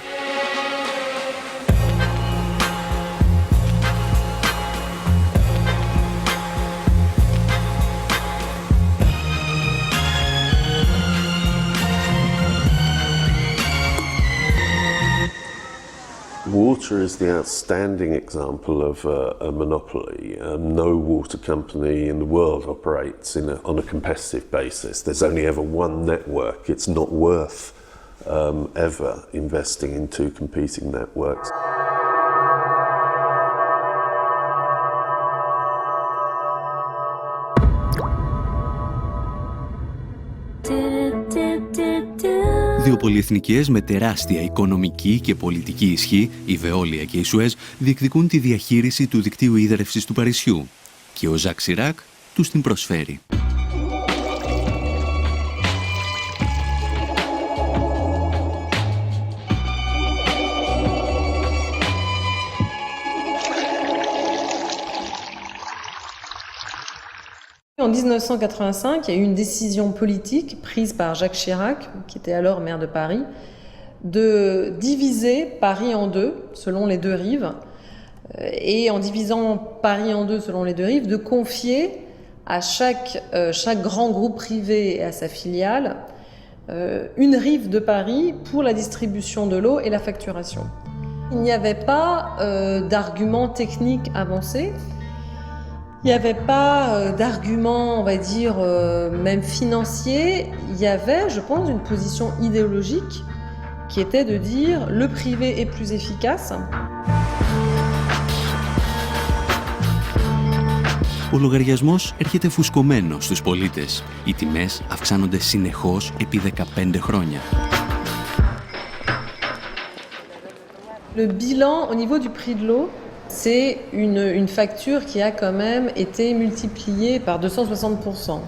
[SPEAKER 9] Water is the outstanding example of a monopoly. No water company in the world operates on a competitive basis. There's only ever one network. It's not worth ever investing in two competing networks.
[SPEAKER 1] Δύο πολυεθνικές με τεράστια οικονομική και πολιτική ισχύ, η Βεόλια και η Σουέζ, διεκδικούν τη διαχείριση του δικτύου ίδρευσης του Παρισιού και ο Ζακ Σιράκ τους την προσφέρει.
[SPEAKER 6] En 1985, il y a eu une décision politique prise par Jacques Chirac, qui était alors maire de Paris, de diviser Paris en deux, selon les deux rives, et en divisant Paris en deux selon les deux rives, de confier à chaque grand groupe privé et à sa filiale une rive de Paris pour la distribution de l'eau et la facturation. Il n'y avait pas d'arguments techniques avancés. Il n'y avait pas d'argument, on va dire, même financier. Il y avait, je pense, une position idéologique qui était de dire le privé est plus efficace.
[SPEAKER 1] Ο λογαριασμός έρχεται φουσκωμένος στους πολίτες. Οι τιμές αυξάνονται συνεχώς επί 15 χρόνια.
[SPEAKER 6] Le bilan au niveau du prix de l'eau, c'est une facture qui a quand même été multipliée par 260%,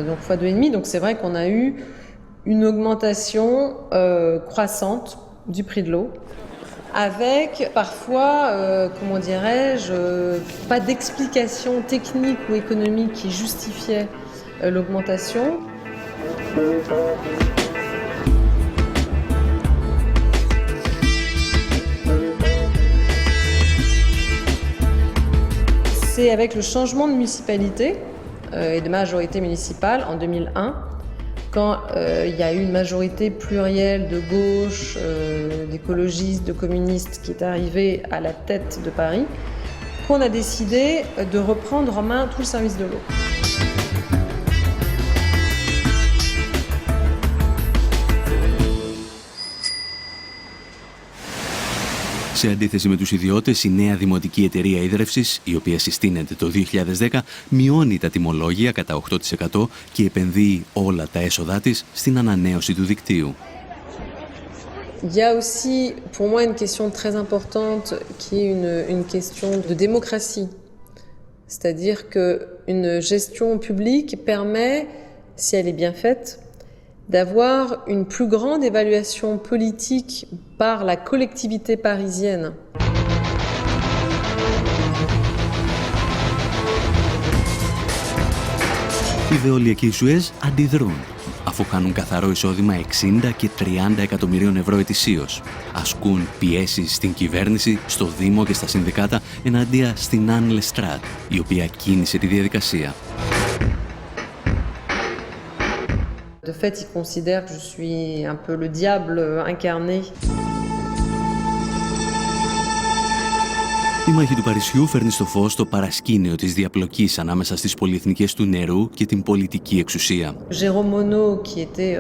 [SPEAKER 6] donc fois 2,5. Donc c'est vrai qu'on a eu une augmentation croissante du prix de l'eau, avec parfois, comment dirais-je, pas d'explication technique ou économique qui justifiait l'augmentation. C'est avec le changement de municipalité et de majorité municipale en 2001, quand il y a eu une majorité plurielle de gauche, d'écologistes, de communistes qui est arrivée à la tête de Paris, qu'on a décidé de reprendre en main tout le service de l'eau.
[SPEAKER 1] Σε αντίθεση με τους ιδιώτες, η νέα δημοτική εταιρεία ίδρευσης, η οποία συστήνεται το 2010, μειώνει τα τιμολόγια κατά 8% και επενδύει όλα τα έσοδά της στην ανανέωση του δικτύου.
[SPEAKER 6] Il y a aussi, pour moi, une question très importante qui est une question de démocratie. C'est-à-dire qu'une gestion publique permet, si elle est bien faite, d'avoir une plus grande évaluation politique par la collectivité parisienne.
[SPEAKER 1] Η Βεόλια και η Σουέζ αντιδρούν, αφού χάνουν καθαρό εισόδημα 60 και 30 εκατομμυρίων ευρώ ετησίως. Ασκούν πιέσεις στην κυβέρνηση, στο Δήμο και στα συνδικάτα εναντία στην Anne Lestrade, η οποία κίνησε τη διαδικασία.
[SPEAKER 6] De fait, il considère que je suis un peu le diable incarné.
[SPEAKER 1] Η μάχη του Παρισιού φέρνει στο φως το παρασκήνιο της διαπλοκής ανάμεσα στις πολυεθνικές του νερού και την πολιτική εξουσία.
[SPEAKER 6] Jérôme Monod, qui était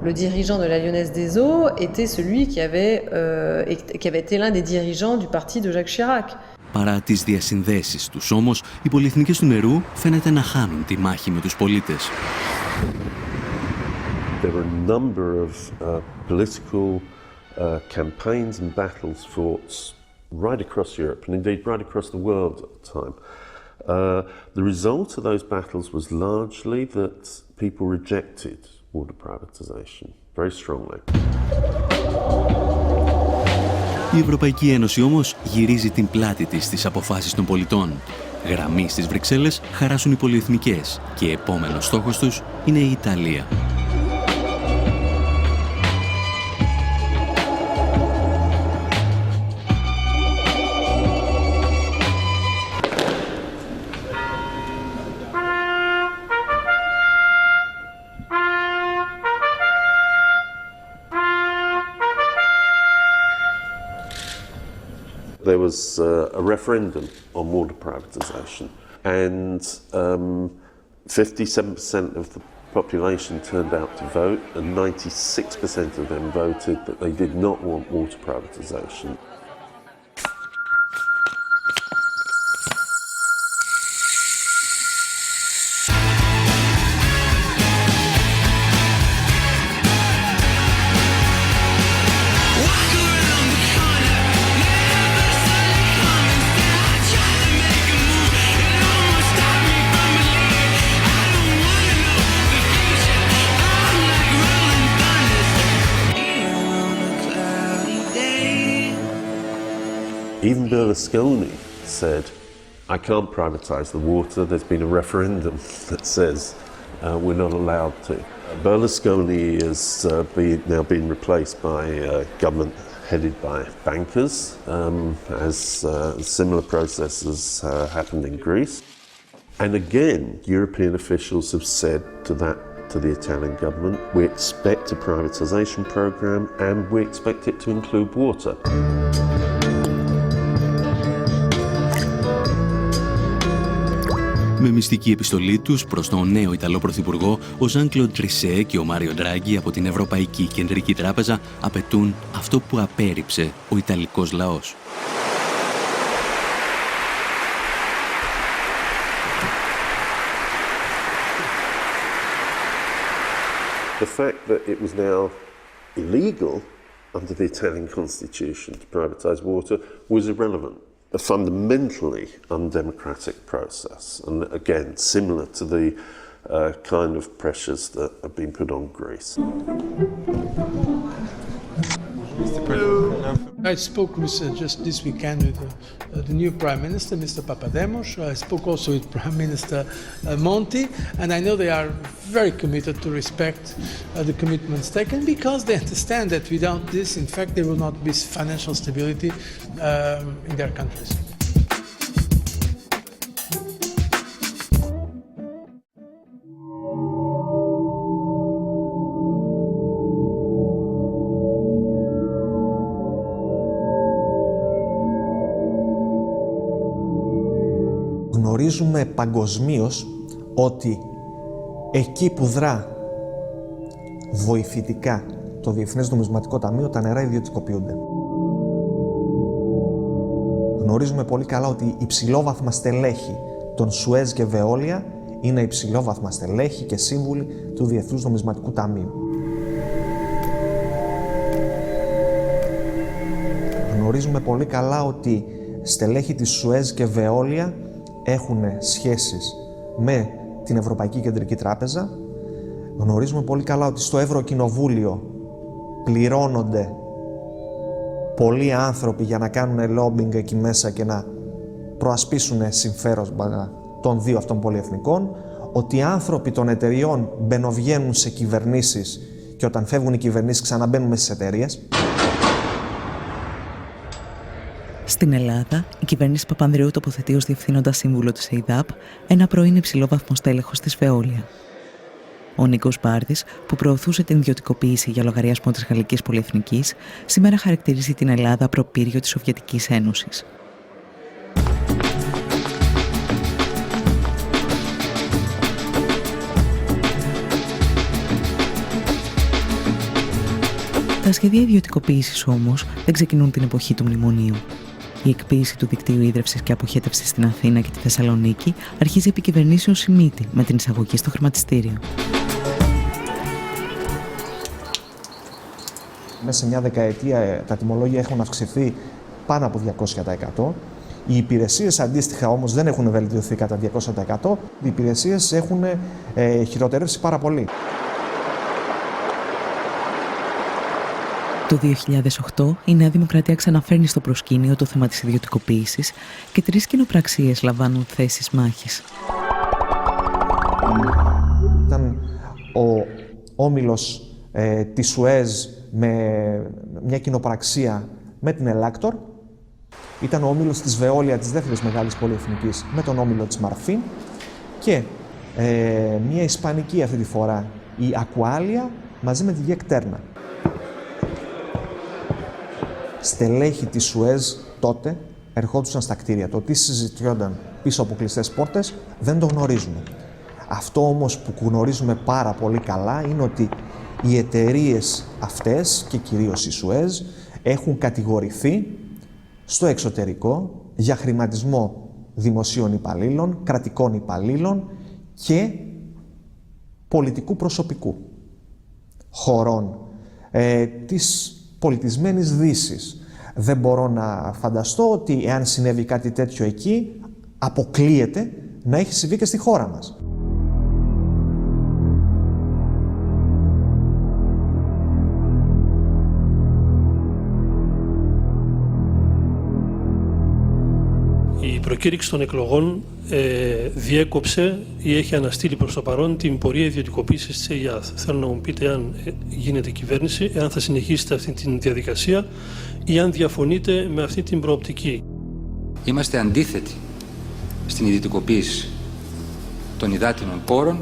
[SPEAKER 6] le dirigeant de la Lyonnaise des Eaux, était celui qui avait été l'un des dirigeants du parti de Jacques Chirac.
[SPEAKER 1] Παρά τις διασυνδέσεις τους όμως, οι πολυεθνικές του νερού φαίνεται να χάνουν τη μάχη με τους πολίτες.
[SPEAKER 9] There were a number of political campaigns and battles fought right across Europe, and indeed right across the world at the time. The result of those battles was largely that people rejected water privatization very strongly.
[SPEAKER 1] Η Ευρωπαϊκή Ένωση όμως γυρίζει την πλάτη της στις αποφάσεις των πολιτών. Γραμμή στις Βρυξέλλες χαράσουν οι πολυεθνικές και επόμενος στόχος τους είναι η Ιταλία.
[SPEAKER 9] There was a referendum on water privatisation, and 57% of the population turned out to vote, and 96% of them voted that they did not want water privatisation. Even Berlusconi said, I can't privatise the water. There's been a referendum that says we're not allowed to. Berlusconi is now being replaced by a government headed by bankers, as similar processes happened in Greece. And again, European officials have said to the Italian government, we expect a privatisation programme and we expect it to include water.
[SPEAKER 1] Με μυστική επιστολή τους προς τον νέο Ιταλό Πρωθυπουργό, ο Ζαν-Κλοντ Τρισέ και ο Μάριο Ντράγκι από την Ευρωπαϊκή Κεντρική Τράπεζα απαιτούν αυτό που απέρριψε ο Ιταλικός λαός.
[SPEAKER 9] The fact that it was now illegal under the Italian constitution to privatise water was irrelevant. A fundamentally undemocratic process, and again similar to the kind of pressures that have been put on Greece.
[SPEAKER 7] I spoke with, just this weekend with the new Prime Minister, Mr. Papademos. I spoke also with Prime Minister Monti, and I know they are very committed to respect the commitments taken, because they understand that without this, in fact, there will not be financial stability in their countries.
[SPEAKER 16] Γνωρίζουμε παγκοσμίως ότι εκεί που δρά βοηθητικά το Διεθνές Νομισματικό Ταμείο, τα νερά ιδιωτικοποιούνται. Γνωρίζουμε πολύ καλά ότι υψηλόβαθμα στελέχη των Σουέζ και Βεόλια είναι υψηλόβαθμα στελέχη και σύμβουλοι του Διεθνούς Νομισματικού Ταμείου. Γνωρίζουμε πολύ καλά ότι στελέχη της Σουέζ και Βεόλια έχουν σχέσεις με την Ευρωπαϊκή Κεντρική Τράπεζα. Γνωρίζουμε πολύ καλά ότι στο Ευρωκοινοβούλιο πληρώνονται πολλοί άνθρωποι για να κάνουν λόμπινγκ εκεί μέσα και να προασπίσουν συμφέροντα των δύο αυτών πολυεθνικών. ότι οι άνθρωποι των εταιριών μπαινοβγαίνουν σε κυβερνήσεις και όταν φεύγουν οι κυβερνήσεις ξαναμπαίνουν μέσα στις εταιρείες.
[SPEAKER 3] Στην Ελλάδα, η κυβέρνηση Παπανδρέου τοποθετεί ως διευθύνοντα σύμβουλο της ΕΙΔΑΠ ένα πρώην υψηλόβαθμο στέλεχος της Veolia. Ο Νίκος Μπάρδης, που προωθούσε την ιδιωτικοποίηση για λογαριασμό της Γαλλικής Πολυεθνικής, σήμερα χαρακτηρίζει την Ελλάδα προπύργιο της Σοβιετικής Ένωσης. Τα σχέδια ιδιωτικοποίησης όμως δεν ξεκινούν την εποχή του μνημονίου. Η εκποίηση του δικτύου ίδρυυσης και αποχέτευσης στην Αθήνα και τη Θεσσαλονίκη αρχίζει επί κυβερνήσεων Σιμίτη με την εισαγωγή στο χρηματιστήριο.
[SPEAKER 16] Μέσα σε μια δεκαετία τα τιμολόγια έχουν αυξηθεί πάνω από 200%. Οι υπηρεσίες αντίστοιχα όμως δεν έχουν βελτιωθεί κατά 200%. Οι υπηρεσίες έχουν χειροτερεύσει πάρα πολύ.
[SPEAKER 3] Το 2008 η Νέα Δημοκρατία ξαναφέρνει στο προσκήνιο το θέμα της ιδιωτικοποίησης και 3 κοινοπραξίες λαμβάνουν θέσεις μάχης.
[SPEAKER 16] Ήταν ο όμιλος της Σουέζ με μια κοινοπραξία με την Ελάκτορ. Ήταν ο όμιλος της Veolia, της δεύτερης μεγάλης πολυεθνικής, με τον όμιλο της Μαρφίν και μια ισπανική αυτή τη φορά, η Aqualia, μαζί με τη Γεκτέρνα. Στελέχη της Σουέζ τότε ερχόντουσαν στα κτίρια. Το τι συζητιόταν πίσω από κλειστές πόρτες δεν το γνωρίζουμε. Αυτό όμως που γνωρίζουμε πάρα πολύ καλά είναι ότι οι εταιρείες αυτές και κυρίως η Σουέζ έχουν κατηγορηθεί στο εξωτερικό για χρηματισμό δημοσίων υπαλλήλων, κρατικών υπαλλήλων και πολιτικού προσωπικού χωρών της πολιτισμένης Δύσης. Δεν μπορώ να φανταστώ ότι εάν συνέβη κάτι τέτοιο εκεί, αποκλείεται να έχει συμβεί και στη χώρα μας.
[SPEAKER 12] Η προκήρυξη των εκλογών διέκοψε ή έχει αναστείλει προς το παρόν την πορεία ιδιωτικοποίησης της ΕΙΑΘ. Θέλω να μου πείτε αν γίνεται κυβέρνηση, εάν θα συνεχίσετε αυτή τη διαδικασία ή αν διαφωνείτε με αυτή την προοπτική.
[SPEAKER 17] Είμαστε αντίθετοι στην ιδιωτικοποίηση των υδάτινων πόρων.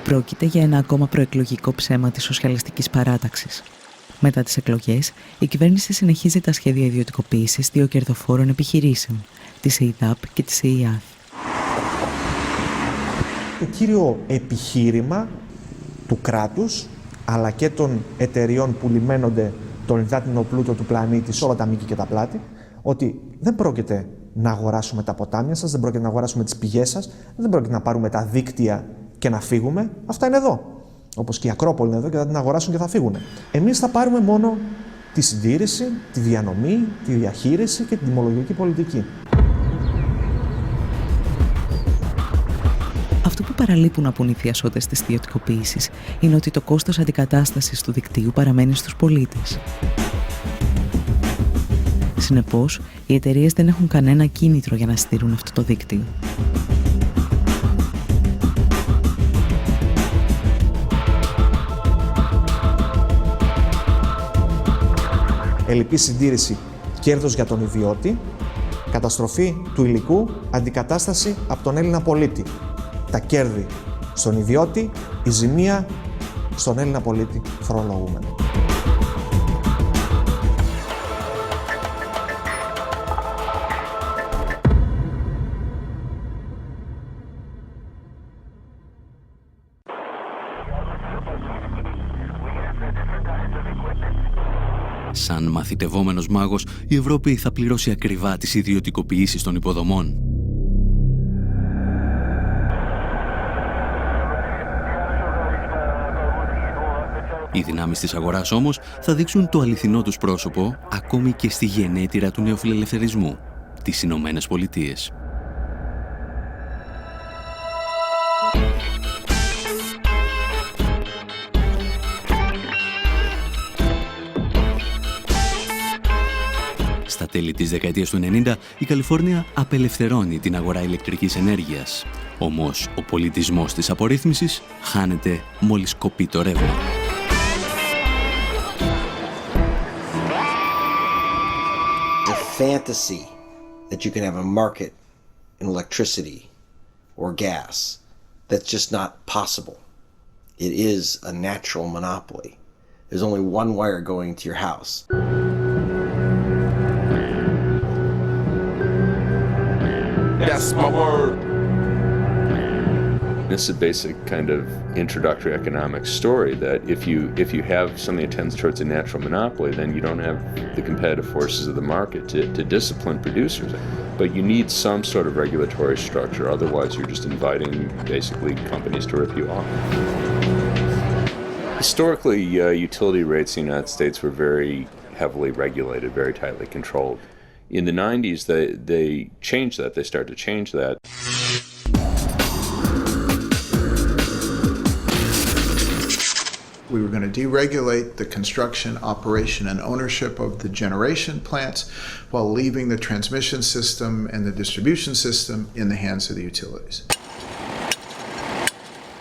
[SPEAKER 3] Πρόκειται για ένα ακόμα προεκλογικό ψέμα της Σοσιαλιστικής Παράταξης. Μετά τις εκλογές, η κυβέρνηση συνεχίζει τα σχέδια ιδιωτικοποίησης 2 κερδοφόρων επιχειρήσεων, της ΕΙΔΑΠ και της ΕΙΑΘ.
[SPEAKER 16] Το κύριο επιχείρημα του κράτους, αλλά και των εταιριών που λιμένονται τον υδάτινο πλούτο του πλανήτη σε όλα τα μήκη και τα πλάτη, ότι δεν πρόκειται να αγοράσουμε τα ποτάμια σας, δεν πρόκειται να αγοράσουμε τις πηγές σας, δεν πρόκειται να πάρουμε τα δίκτυα και να φύγουμε. Αυτά είναι εδώ. Όπως και η Ακρόπολη είναι εδώ και θα την αγοράσουν και θα φύγουν. Εμείς θα πάρουμε μόνο τη συντήρηση, τη διανομή, τη διαχείριση και την τιμολογική πολιτική.
[SPEAKER 3] Αυτό που παραλείπουν να πουν οι θειασότες της ιδιωτικοποίησης είναι ότι το κόστος αντικατάστασης του δικτύου παραμένει στους πολίτες. Συνεπώς, οι εταιρείες δεν έχουν κανένα κίνητρο για να στηρούν αυτό το δίκτυο.
[SPEAKER 16] Ελλειπή συντήρηση, κέρδος για τον ιδιώτη, καταστροφή του υλικού, αντικατάσταση από τον Έλληνα πολίτη. Τα κέρδη στον ιδιώτη, η ζημία στον Έλληνα πολίτη φορολογούμενο.
[SPEAKER 1] Σαν μαθητευόμενος μάγος, η Ευρώπη θα πληρώσει ακριβά τις ιδιωτικοποιήσεις των υποδομών. Οι δυνάμεις της αγοράς όμως θα δείξουν το αληθινό τους πρόσωπο ακόμη και στη γενέτειρα του νεοφιλελευθερισμού, τις Ηνωμένες Πολιτείες. Στα τέλη της δεκαετίας του 90, η Καλιφόρνια απελευθερώνει την αγορά ηλεκτρικής ενέργειας. Όμως, ο πολιτισμός της απορρίθμισης χάνεται μόλις κοπεί το ρεύμα.
[SPEAKER 18] The fantasy that you can have a market in electricity or gas, that's just not possible. It is a natural monopoly. There's only one wire going to your house.
[SPEAKER 19] That's my word.
[SPEAKER 20] This is a basic kind of introductory economic story that if you have something that tends towards a natural monopoly, then you don't have the competitive forces of the market to discipline producers. But you need some sort of regulatory structure, otherwise you're just inviting basically companies to rip you off. Historically, utility rates in the United States were very heavily regulated, very tightly controlled. In the 90s, they changed that. They started to change that.
[SPEAKER 24] We were going to deregulate the construction, operation, and ownership of the generation plants while leaving the transmission system and the distribution system in the hands of the utilities.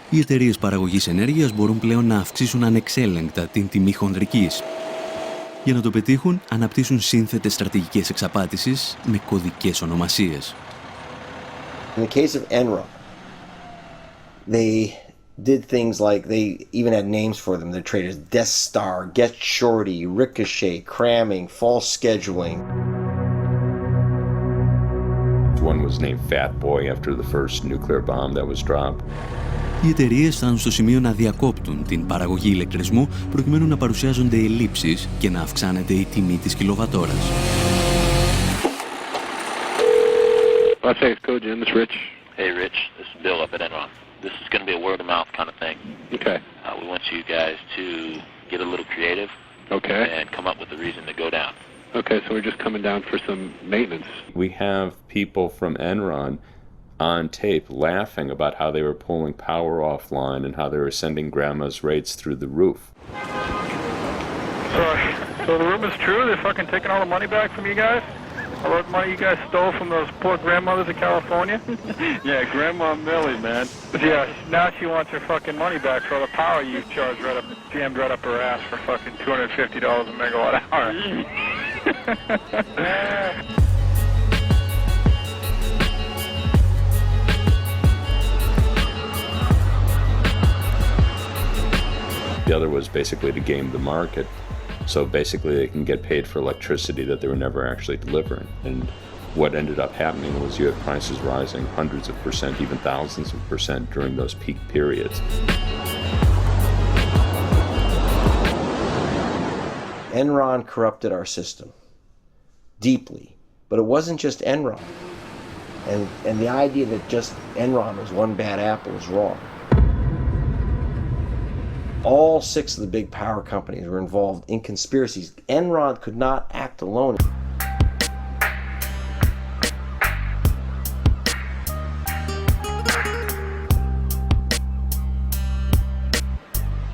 [SPEAKER 1] Οι εταιρείες παραγωγής ενέργειας μπορούν πλέον να αυξήσουν ανεξέλεγκτα την τιμή χονδρικής. Για να το πετύχουν, αναπτύσσουν σύνθετες στρατηγικές εξαπάτησης με κωδικές ονομασίες.
[SPEAKER 18] In the case of Enron, they did things like they even had names for them. They're traded as Death Star, Get Shorty, Ricochet, Cramming, False Scheduling.
[SPEAKER 20] One was named Fat Boy after the first nuclear bomb that was dropped.
[SPEAKER 1] Οι εταιρείες φτάνουν στο σημείο να διακόπτουν την παραγωγή ηλεκτρισμού προκειμένου να παρουσιάζονται ελλείψεις και να αυξάνεται η τιμή της κιλοβατόρας.
[SPEAKER 25] I'd say it's cool, Jim. It's Rich.
[SPEAKER 26] Hey, Rich. This is Bill up at Enron. This is going to be a word-of-mouth kind of thing.
[SPEAKER 25] Okay.
[SPEAKER 26] We want you guys to get a little creative.
[SPEAKER 25] Okay.
[SPEAKER 26] And come up with a reason to go down.
[SPEAKER 25] Okay, so we're just coming down for some maintenance.
[SPEAKER 20] We have people from Enron on tape laughing about how they were pulling power offline and how they were sending grandma's rates through the roof.
[SPEAKER 27] So the rumor's true? They're fucking taking all the money back from you guys? All that money you guys stole from those poor grandmothers in California?
[SPEAKER 25] Yeah, Grandma Millie, man.
[SPEAKER 27] Yeah, now she wants her fucking money back for all the power you charged jammed right up her ass for fucking $250 a megawatt hour.
[SPEAKER 20] The other was basically to game the market. So basically they can get paid for electricity that they were never actually delivering. And what ended up happening was you had prices rising hundreds of percent, even thousands of percent during those peak periods.
[SPEAKER 18] Enron corrupted our system deeply, but it wasn't just Enron. And the idea that just Enron was one bad apple is wrong. All 6 of the big power companies were involved in conspiracies. Enron could not act alone.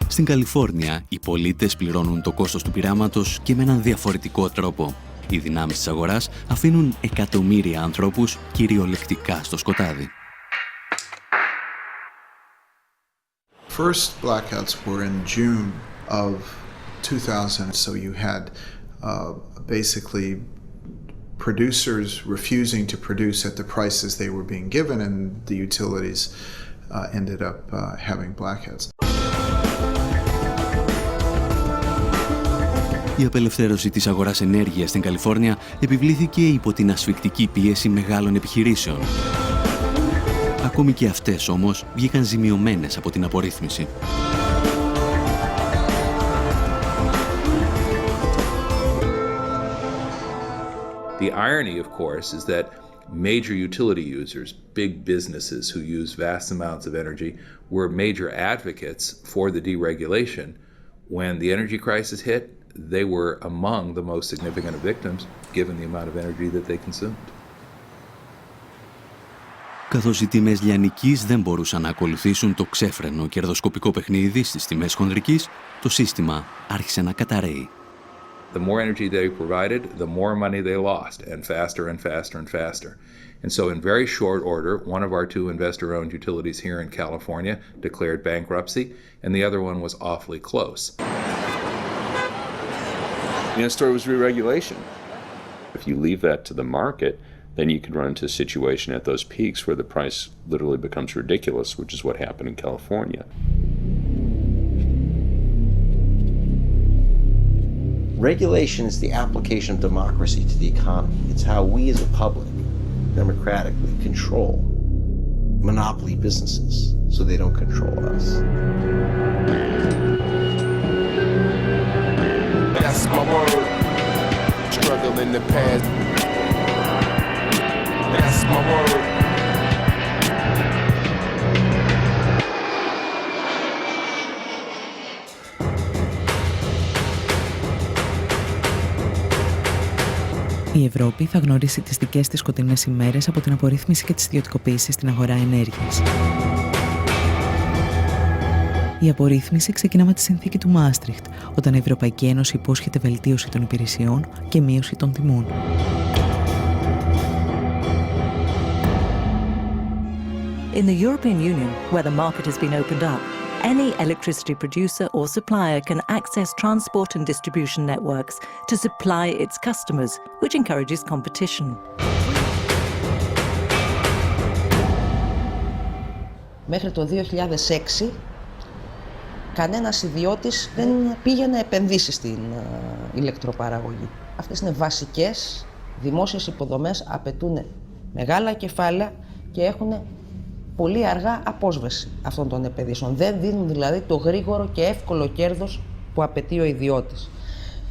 [SPEAKER 1] Στην Καλιφόρνια, οι πολίτες πληρώνουν το κόστος του πειράματος και με έναν διαφορετικό τρόπο. Οι δυνάμεις της αγοράς αφήνουν εκατομμύρια ανθρώπους κυριολεκτικά στο σκοτάδι.
[SPEAKER 24] First blackouts were in June of 2000, so you had basically producers refusing to produce at the prices they were being given, and the utilities ended up having blackouts.
[SPEAKER 1] Η απελευθέρωση της αγοράς ενέργειας στην Καλιφόρνια επιβλήθηκε υπό την ασφικτική πίεση μεγάλων επιχειρήσεων. Ακόμη και αυτές όμως βγήκαν ζημιωμένες από την απορρίθμιση.
[SPEAKER 28] The irony, of course, is that major utility users, big businesses who use vast amounts of energy, were major advocates for the deregulation. When the energy crisis hit, they were among the most significant victims, given the amount of energy that they consumed.
[SPEAKER 1] Καθώς οι τιμές λιανικής δεν μπορούσαν να ακολουθήσουν το ξέφρενο κερδοσκοπικό παιχνίδι στις τιμές χονδρικής, το σύστημα άρχισε να καταρρέει.
[SPEAKER 28] The more energy they provided, the more money they lost, and faster and faster and faster. And so in very short order, one of our 2 investor-owned utilities here in California declared bankruptcy, and the other one was awfully close.
[SPEAKER 20] The story was re-regulation. If you leave that to the market, then you can run into a situation at those peaks where the price literally becomes ridiculous, which is what happened in California.
[SPEAKER 18] Regulation is the application of democracy to the economy. It's how we as a public democratically control monopoly businesses so they don't control us.
[SPEAKER 19] That's my word. Struggle in the past. That's my word.
[SPEAKER 3] Η Ευρώπη θα γνωρίσει τις δικές της σκοτεινές ημέρες από την απορρίθμιση και τις ιδιωτικοποίησεις στην αγορά ενέργειας. Η απορρίθμιση ξεκινά με τη συνθήκη του Μάστριχτ, όταν η Ευρωπαϊκή Ένωση υπόσχεται βελτίωση των υπηρεσιών και μείωση των τιμών.
[SPEAKER 4] In the European Union, where the market has been opened up, any electricity producer or supplier can access transport and distribution networks to supply its customers, which encourages competition.
[SPEAKER 8] Μέχρι το 2006, κανένας ιδιώτης δεν πήγε να επενδύσει στην ηλεκτροπαραγωγή. Αυτές είναι βασικές δημόσιες υποδομές, απαιτούν μεγάλα κεφάλαια και έχουν πολύ αργά απόσβεση αυτών των επενδύσεων. Δεν δίνουν δηλαδή το γρήγορο και εύκολο κέρδος που απαιτεί ο ιδιώτης.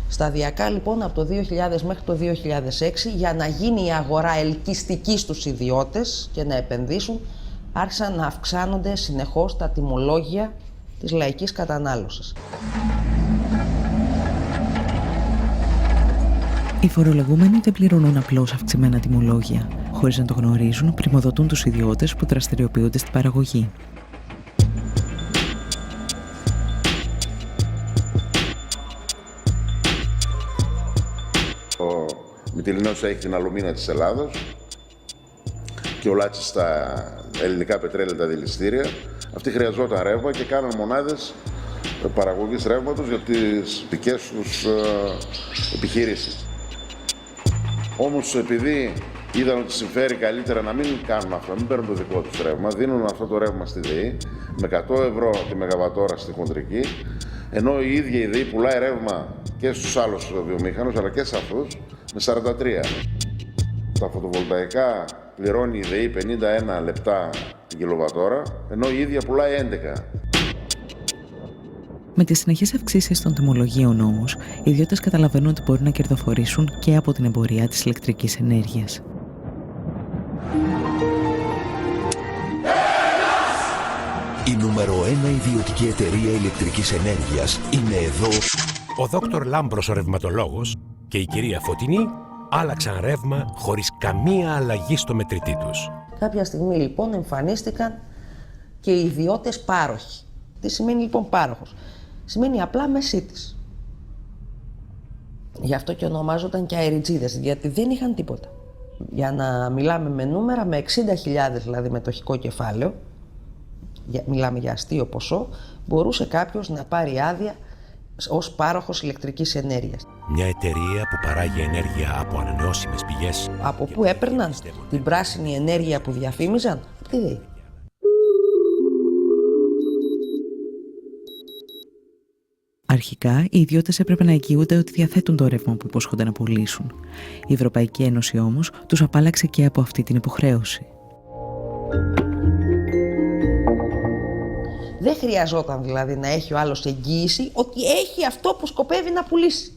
[SPEAKER 8] Σταδιακά λοιπόν από το 2000 μέχρι το 2006, για να γίνει η αγορά ελκυστική στους ιδιώτες και να επενδύσουν, άρχισαν να αυξάνονται συνεχώς τα τιμολόγια της λαϊκής κατανάλωσης.
[SPEAKER 3] Οι φορολογούμενοι δεν πληρώνουν απλώς αυξημένα τιμολόγια. Χωρίς να το γνωρίζουν, πριμοδοτούν τους ιδιώτες που δραστηριοποιούνται στην παραγωγή.
[SPEAKER 11] Ο Μυτιληνός έχει την αλουμίνα της Ελλάδος και ο Λάτσης στα ελληνικά πετρέλαια, τα δηληστήρια. Αυτοί χρειαζόταν ρεύμα και κάναν μονάδες παραγωγής ρεύματος για τις δικές τους επιχειρήσεις. Όμως επειδή είδαν ότι συμφέρει καλύτερα να μην κάνουν αυτό, να μην παίρνουν το δικό τους ρεύμα, δίνουν αυτό το ρεύμα στη ΔΕΗ με 100 ευρώ τη μεγαβατόρα στη χοντρική, ενώ η ίδια η ΔΕΗ πουλάει ρεύμα και στους άλλους βιομήχανους αλλά και σε αυτούς με 43. Τα φωτοβολταϊκά πληρώνει η ΔΕΗ 51 λεπτά την κιλοβατόρα, ενώ η ίδια πουλάει 11.
[SPEAKER 3] Με τις συνεχείς αυξήσεις των τιμολογίων όμως, οι ιδιώτες καταλαβαίνουν ότι μπορούν να κερδοφορήσουν και από την εμπορία της ηλεκτρικής ενέργειας.
[SPEAKER 14] Η νούμερο 1 ιδιωτική εταιρεία ηλεκτρικής ενέργειας είναι εδώ.
[SPEAKER 15] Ο Δόκτωρ Λάμπρος ο ρευματολόγος και η κυρία Φωτεινή άλλαξαν ρεύμα χωρίς καμία αλλαγή στο μετρητή τους.
[SPEAKER 8] Κάποια στιγμή λοιπόν εμφανίστηκαν και οι ιδιώτες πάροχοι. Τι σημαίνει λοιπόν πάροχος? Σημαίνει απλά μεσίτης. Γι' αυτό και ονομάζονταν και αεριτζίδες, γιατί δεν είχαν τίποτα. Για να μιλάμε με νούμερα, με 60.000 δηλαδή μετοχικό κεφάλαιο, μιλάμε για αστείο ποσό, μπορούσε κάποιος να πάρει άδεια ως πάροχος ηλεκτρικής ενέργειας.
[SPEAKER 15] Μια εταιρεία που παράγει ενέργεια από ανανεώσιμες πηγές.
[SPEAKER 8] Από πού έπαιρναν την πράσινη ενέργεια που διαφήμιζαν? Από τη ΔΕΗ.
[SPEAKER 3] Αρχικά, οι ιδιώτες έπρεπε να εγγυούνται ότι διαθέτουν το ρεύμα που υπόσχονται να πουλήσουν. Η Ευρωπαϊκή Ένωση όμως τους απάλλαξε και από αυτή την υποχρέωση.
[SPEAKER 8] Δεν χρειαζόταν δηλαδή να έχει ο άλλος εγγύηση ότι έχει αυτό που σκοπεύει να πουλήσει.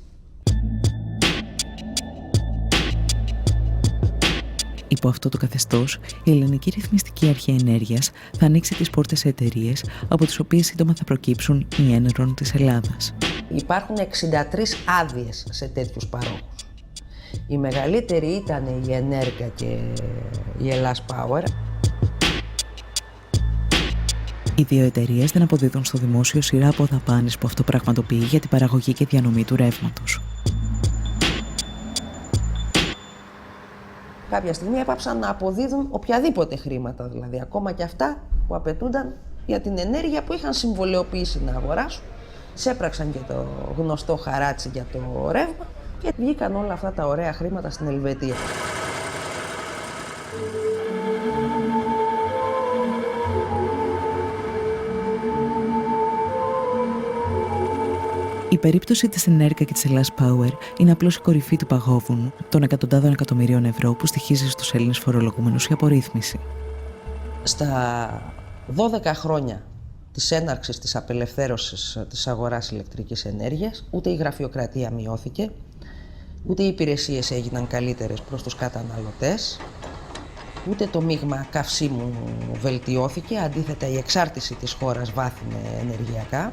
[SPEAKER 3] Υπό αυτό το καθεστώς, η Ελληνική Ρυθμιστική Αρχή Ενέργειας θα ανοίξει τις πόρτες σε εταιρείες από τις οποίες σύντομα θα προκύψουν οι Ένερον της Ελλάδας.
[SPEAKER 8] Υπάρχουν 63 άδειες σε τέτοιους παρόχους. Η μεγαλύτερη ήταν η Ενέργεια και η Ελλάς Power.
[SPEAKER 3] Οι δύο εταιρείες δεν αποδίδουν στο δημόσιο σειρά από δαπάνες που αυτό πραγματοποιεί για την παραγωγή και διανομή του ρεύματος.
[SPEAKER 8] κάποια στιγμή έπαψαν να αποδίδουν οποιαδήποτε χρήματα, δηλαδή ακόμα και αυτά που απαιτούνταν για την ενέργεια που είχαν συμβολαιοποιήσει να αγοράσουν. Σέπραξαν και το γνωστό χαράτσι για το ρεύμα και βγήκαν όλα αυτά τα ωραία χρήματα στην Ελβετία.
[SPEAKER 3] Η περίπτωση της Ενέρκα και της Ελλάς Power είναι απλώς η κορυφή του παγόβουνου των εκατοντάδων εκατομμυρίων ευρώ που στοιχίζει στους Έλληνες φορολογούμενους η απορρίθμιση.
[SPEAKER 8] Στα 12 χρόνια της έναρξης της απελευθέρωσης της αγοράς ηλεκτρικής ενέργειας, ούτε η γραφειοκρατία μειώθηκε, ούτε οι υπηρεσίες έγιναν καλύτερες προς τους καταναλωτές, ούτε το μείγμα καυσίμου βελτιώθηκε, αντίθετα η εξάρτηση της χώρας βάθινε ενεργειακά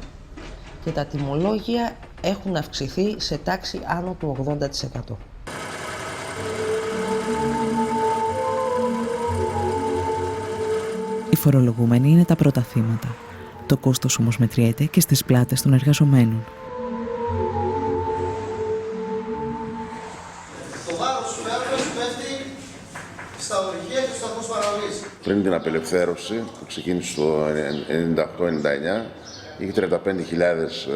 [SPEAKER 8] και τα τιμολόγια έχουν αυξηθεί σε τάξη άνω του 80%.
[SPEAKER 3] Οι φορολογούμενοι είναι τα πρώτα θύματα. Το κόστος όμως μετριέται και στις πλάτες των εργαζομένων.
[SPEAKER 2] Το βάρος του έργου πέφτει στα ορυχεία και στους σταθμούς παραγωγής.
[SPEAKER 11] Πριν την απελευθέρωση που ξεκίνησε το 98-99, είχε 35.000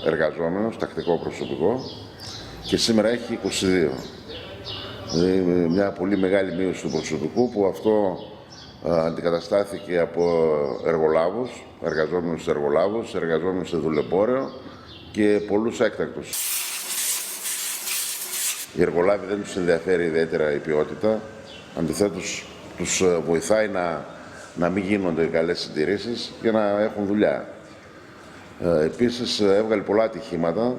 [SPEAKER 11] εργαζόμενους, τακτικό προσωπικό, και σήμερα έχει 22. Δηλαδή μια πολύ μεγάλη μείωση του προσωπικού που αυτό αντικαταστάθηκε από εργολάβους, εργαζόμενους σε εργολάβους, εργαζόμενους σε δουλεμπόρεο και πολλούς έκτακτους. Οι εργολάβοι δεν τους ενδιαφέρει ιδιαίτερα η ποιότητα, αντιθέτως τους βοηθάει να μην γίνονται καλές συντηρήσεις και να έχουν δουλειά. Επίσης έβγαλε πολλά ατυχήματα,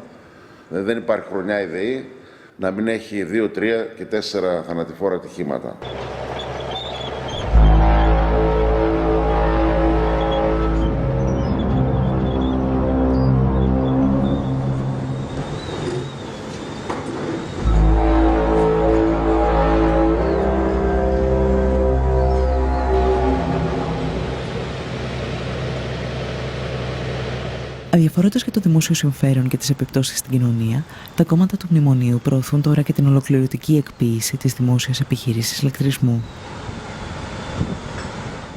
[SPEAKER 11] δεν υπάρχει χρονιά η ΔΕΗ να μην έχει 2, 3 και 4 θανατηφόρα ατυχήματα.
[SPEAKER 3] Αδιαφορώντας για το δημόσιο συμφέρον και τις επιπτώσεις στην κοινωνία, τα κόμματα του Μνημονίου προωθούν τώρα και την ολοκληρωτική εκποίηση της δημόσιας επιχείρησης ηλεκτρισμού.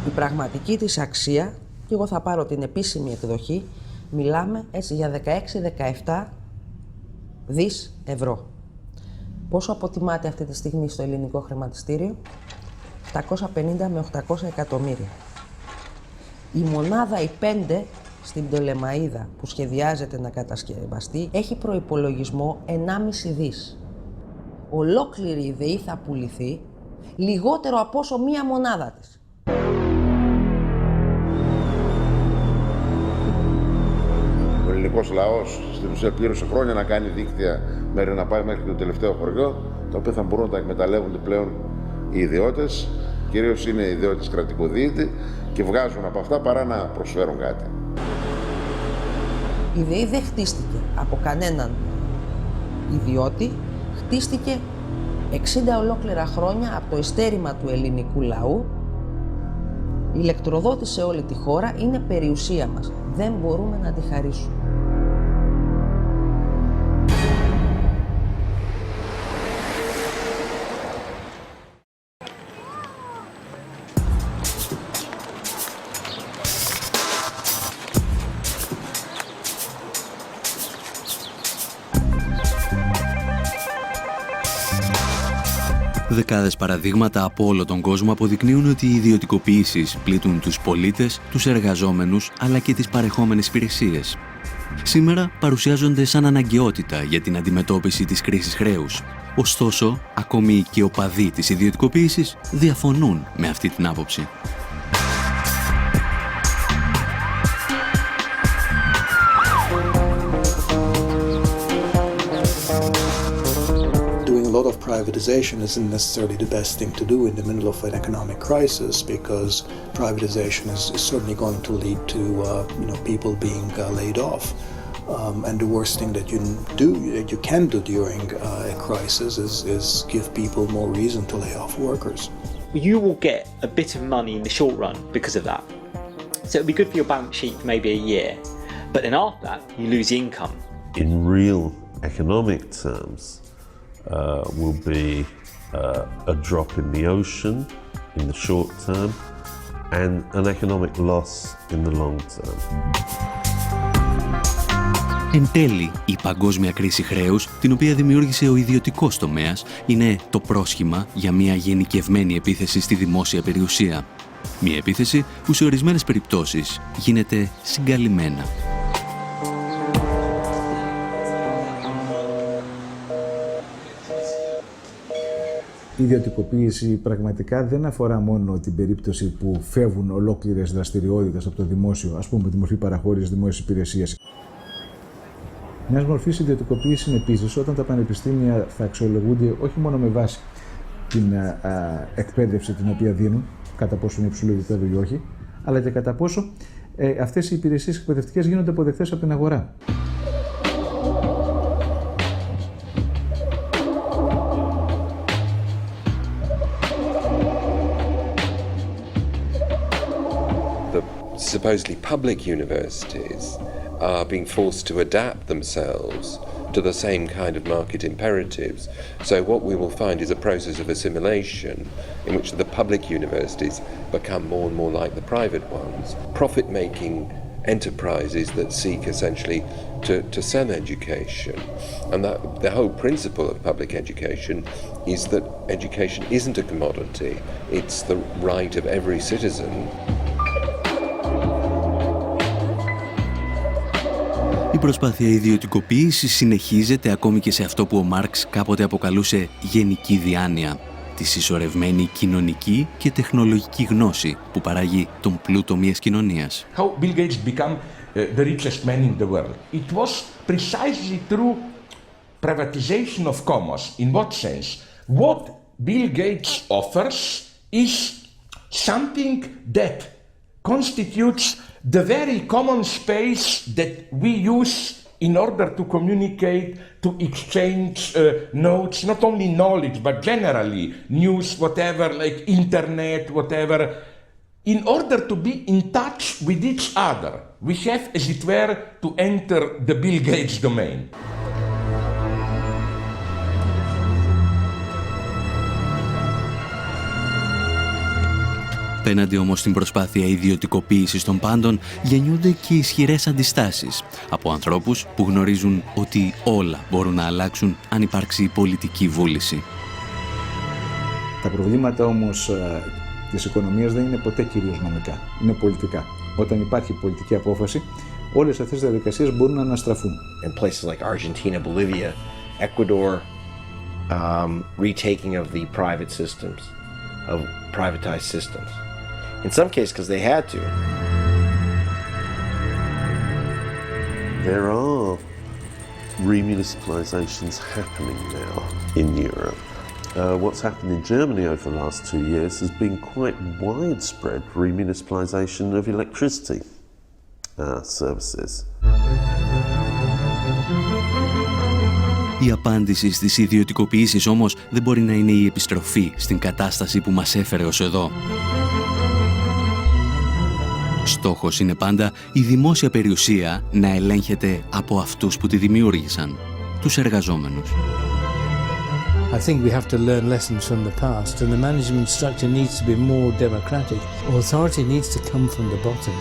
[SPEAKER 8] Η πραγματική της αξία, και εγώ θα πάρω την επίσημη εκδοχή, μιλάμε έτσι για 16-17 δις ευρώ. Πόσο αποτιμάται αυτή τη στιγμή στο ελληνικό χρηματιστήριο? 750 με 800 εκατομμύρια. Η μονάδα, η 5, στην Πτολεμαΐδα που σχεδιάζεται να κατασκευαστεί, έχει προϋπολογισμό 1,5 δις. Ολόκληρη η ΔΕΗ θα πουληθεί λιγότερο από όσο μία μονάδα της.
[SPEAKER 11] Ο ελληνικός λαός στην ουσία πλήρωσε χρόνια να κάνει δίκτυα μέχρι να πάει μέχρι το τελευταίο χωριό, τα οποία θα μπορούν να τα εκμεταλλεύονται πλέον οι ιδιώτες, κυρίως είναι οι ιδιώτες κρατικοδίαιτη, και βγάζουν από αυτά παρά να προσφέρουν κάτι.
[SPEAKER 8] Η ΔΕΗ δεν χτίστηκε από κανέναν ιδιώτη, χτίστηκε 60 ολόκληρα χρόνια από το ειστέρημα του ελληνικού λαού. Η ηλεκτροδότηση σε όλη τη χώρα είναι περιουσία μας. Δεν μπορούμε να τη χαρίσουμε.
[SPEAKER 1] Δεκάδες παραδείγματα από όλο τον κόσμο αποδεικνύουν ότι οι ιδιωτικοποιήσεις πλήττουν τους πολίτες, τους εργαζόμενους αλλά και τις παρεχόμενες υπηρεσίες. Σήμερα παρουσιάζονται σαν αναγκαιότητα για την αντιμετώπιση της κρίσης χρέους. Ωστόσο, ακόμη και οι οπαδοί της ιδιωτικοποίησης διαφωνούν με αυτή την άποψη.
[SPEAKER 5] A lot of privatization isn't necessarily the best thing to do in the middle of an economic crisis, because privatization is certainly going to lead to people being laid off. And the worst thing that you can do during a crisis is give people more reason to lay off workers.
[SPEAKER 6] You will get a bit of money in the short run because of that. So it'll be good for your balance sheet for maybe a year, but then after that you lose income.
[SPEAKER 9] In real economic terms, will be a drop in the ocean in the short term and an economic loss in the long term.
[SPEAKER 1] Εν τέλει, η παγκόσμια κρίση χρέους, την οποία δημιούργησε ο ιδιωτικός τομέας, είναι το πρόσχημα για μια γενικευμένη επίθεση στη δημόσια περιουσία. Μια επίθεση που σε ορισμένες περιπτώσεις γίνεται συγκαλυμμένα.
[SPEAKER 7] Η ιδιωτικοποίηση πραγματικά δεν αφορά μόνο την περίπτωση που φεύγουν ολόκληρες δραστηριότητες από το δημόσιο, ας πούμε τη μορφή παραχώρησης δημόσιας υπηρεσίας. Μιας μορφής ιδιωτικοποίηση είναι επίσης όταν τα πανεπιστήμια θα αξιολογούνται όχι μόνο με βάση την εκπαίδευση την οποία δίνουν, κατά πόσο είναι υψηλού επίπεδου ή όχι, αλλά και κατά πόσο αυτές οι υπηρεσίες εκπαιδευτικές γίνονται αποδεκτές από την αγορά.
[SPEAKER 10] Supposedly public universities are being forced to adapt themselves to the same kind of market imperatives. So what we will find is a process of assimilation in which the public universities become more and more like the private ones, profit-making enterprises that seek essentially to sell education. And that the whole principle of public education is that education isn't a commodity, it's the right of every citizen.
[SPEAKER 1] Η προσπάθεια ιδιωτικοποίησης συνεχίζεται ακόμη και σε αυτό που ο Μάρξ κάποτε αποκαλούσε γενική διάνοια, τη συσσωρευμένη κοινωνική και τεχνολογική γνώση που παράγει τον πλούτο μιας κοινωνίας.
[SPEAKER 12] How Bill Gates became the richest man in the world. It was precisely through privatization of commerce. In what sense? What Bill Gates offers is something that constitutes the very common space that we use in order to communicate, to exchange notes, not only knowledge, but generally news, whatever, like internet, whatever. In order to be in touch with each other, we have, as it were, to enter the Bill Gates domain.
[SPEAKER 1] Απέναντι όμως στην προσπάθεια ιδιωτικοποίησης των πάντων γεννιούνται και ισχυρές αντιστάσεις από ανθρώπους που γνωρίζουν ότι όλα μπορούν να αλλάξουν αν υπάρξει πολιτική βούληση.
[SPEAKER 7] Τα προβλήματα όμως της οικονομίας δεν είναι ποτέ κυρίως νομικά, είναι πολιτικά. Όταν υπάρχει πολιτική απόφαση, όλες αυτές οι διαδικασίες μπορούν να αναστραφούν.
[SPEAKER 18] In places like Argentina, Bolivia, Ecuador, retaking of the private systems, of privatized systems. In some cases, because they had to.
[SPEAKER 9] There are remunicipalizations happening now in Europe. What's happened in Germany over the last 2 years has been quite widespread remunicipalization of electricity services.
[SPEAKER 1] Η απάντηση στις ιδιωτικοποιήσεις όμως δεν μπορεί να είναι η επιστροφή στην κατάσταση που μας έφερε ως εδώ. Στόχος είναι πάντα η δημόσια περιουσία να ελέγχεται από αυτούς που τη δημιούργησαν, τους εργαζόμενους.
[SPEAKER 13] I think we have to learn lessons from the past and the management structure needs to be more democratic. Authority needs to come from the bottom,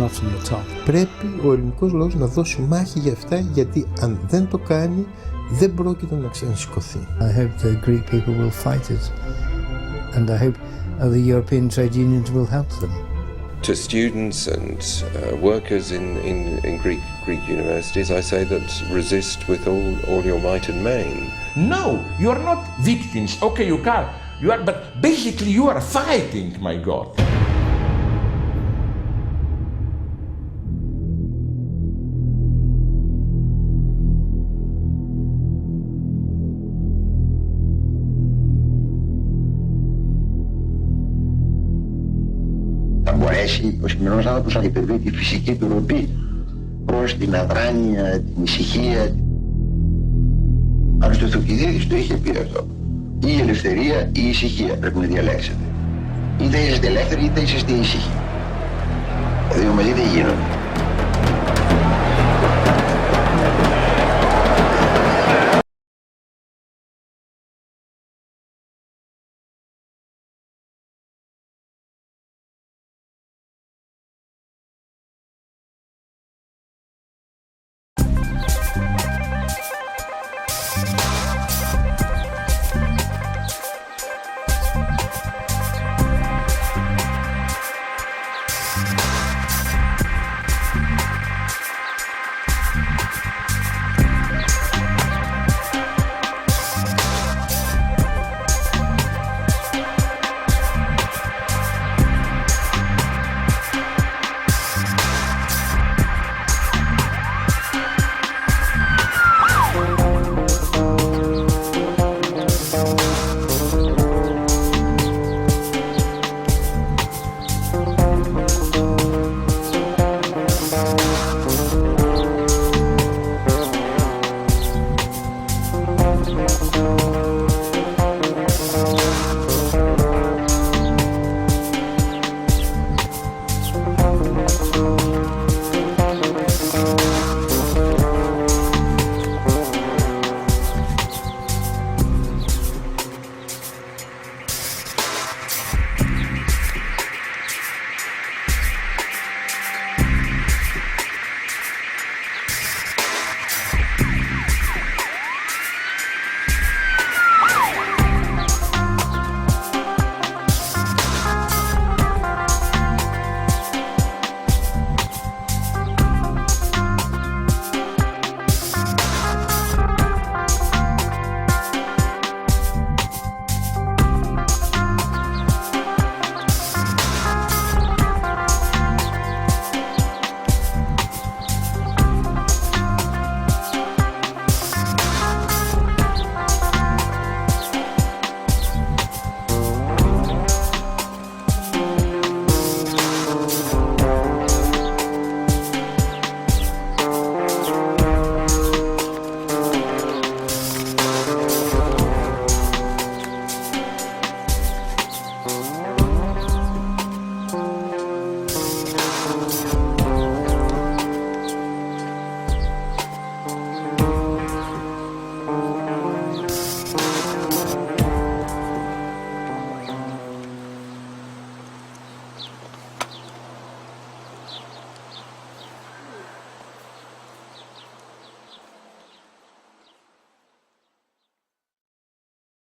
[SPEAKER 13] not from the top.
[SPEAKER 17] Πρέπει ο ελληνικός λαός να δώσει μάχη για αυτά, γιατί αν δεν το κάνει δεν πρόκειται να ξανασηκωθεί.
[SPEAKER 13] I hope the Greek people will fight it and I hope the European trade unions will help them.
[SPEAKER 10] To students and workers in Greek universities, I say that resist with all your might and main.
[SPEAKER 12] No, you are not victims. Okay, you are, but basically you are fighting, my God.
[SPEAKER 21] Μπορέσει ο σημερινός άνθρωπος να υπερβεί τη φυσική του ροπή προς την αδράνεια, την ησυχία. Αν στο Θουκυδίδης το είχε πει αυτό. Ή η ελευθερία ή η ησυχία πρέπει να διαλέξετε. Είτε είσαστε ελεύθεροι είτε είσαστε ήσυχοι. Τα δύο μαζί δεν γίνονται.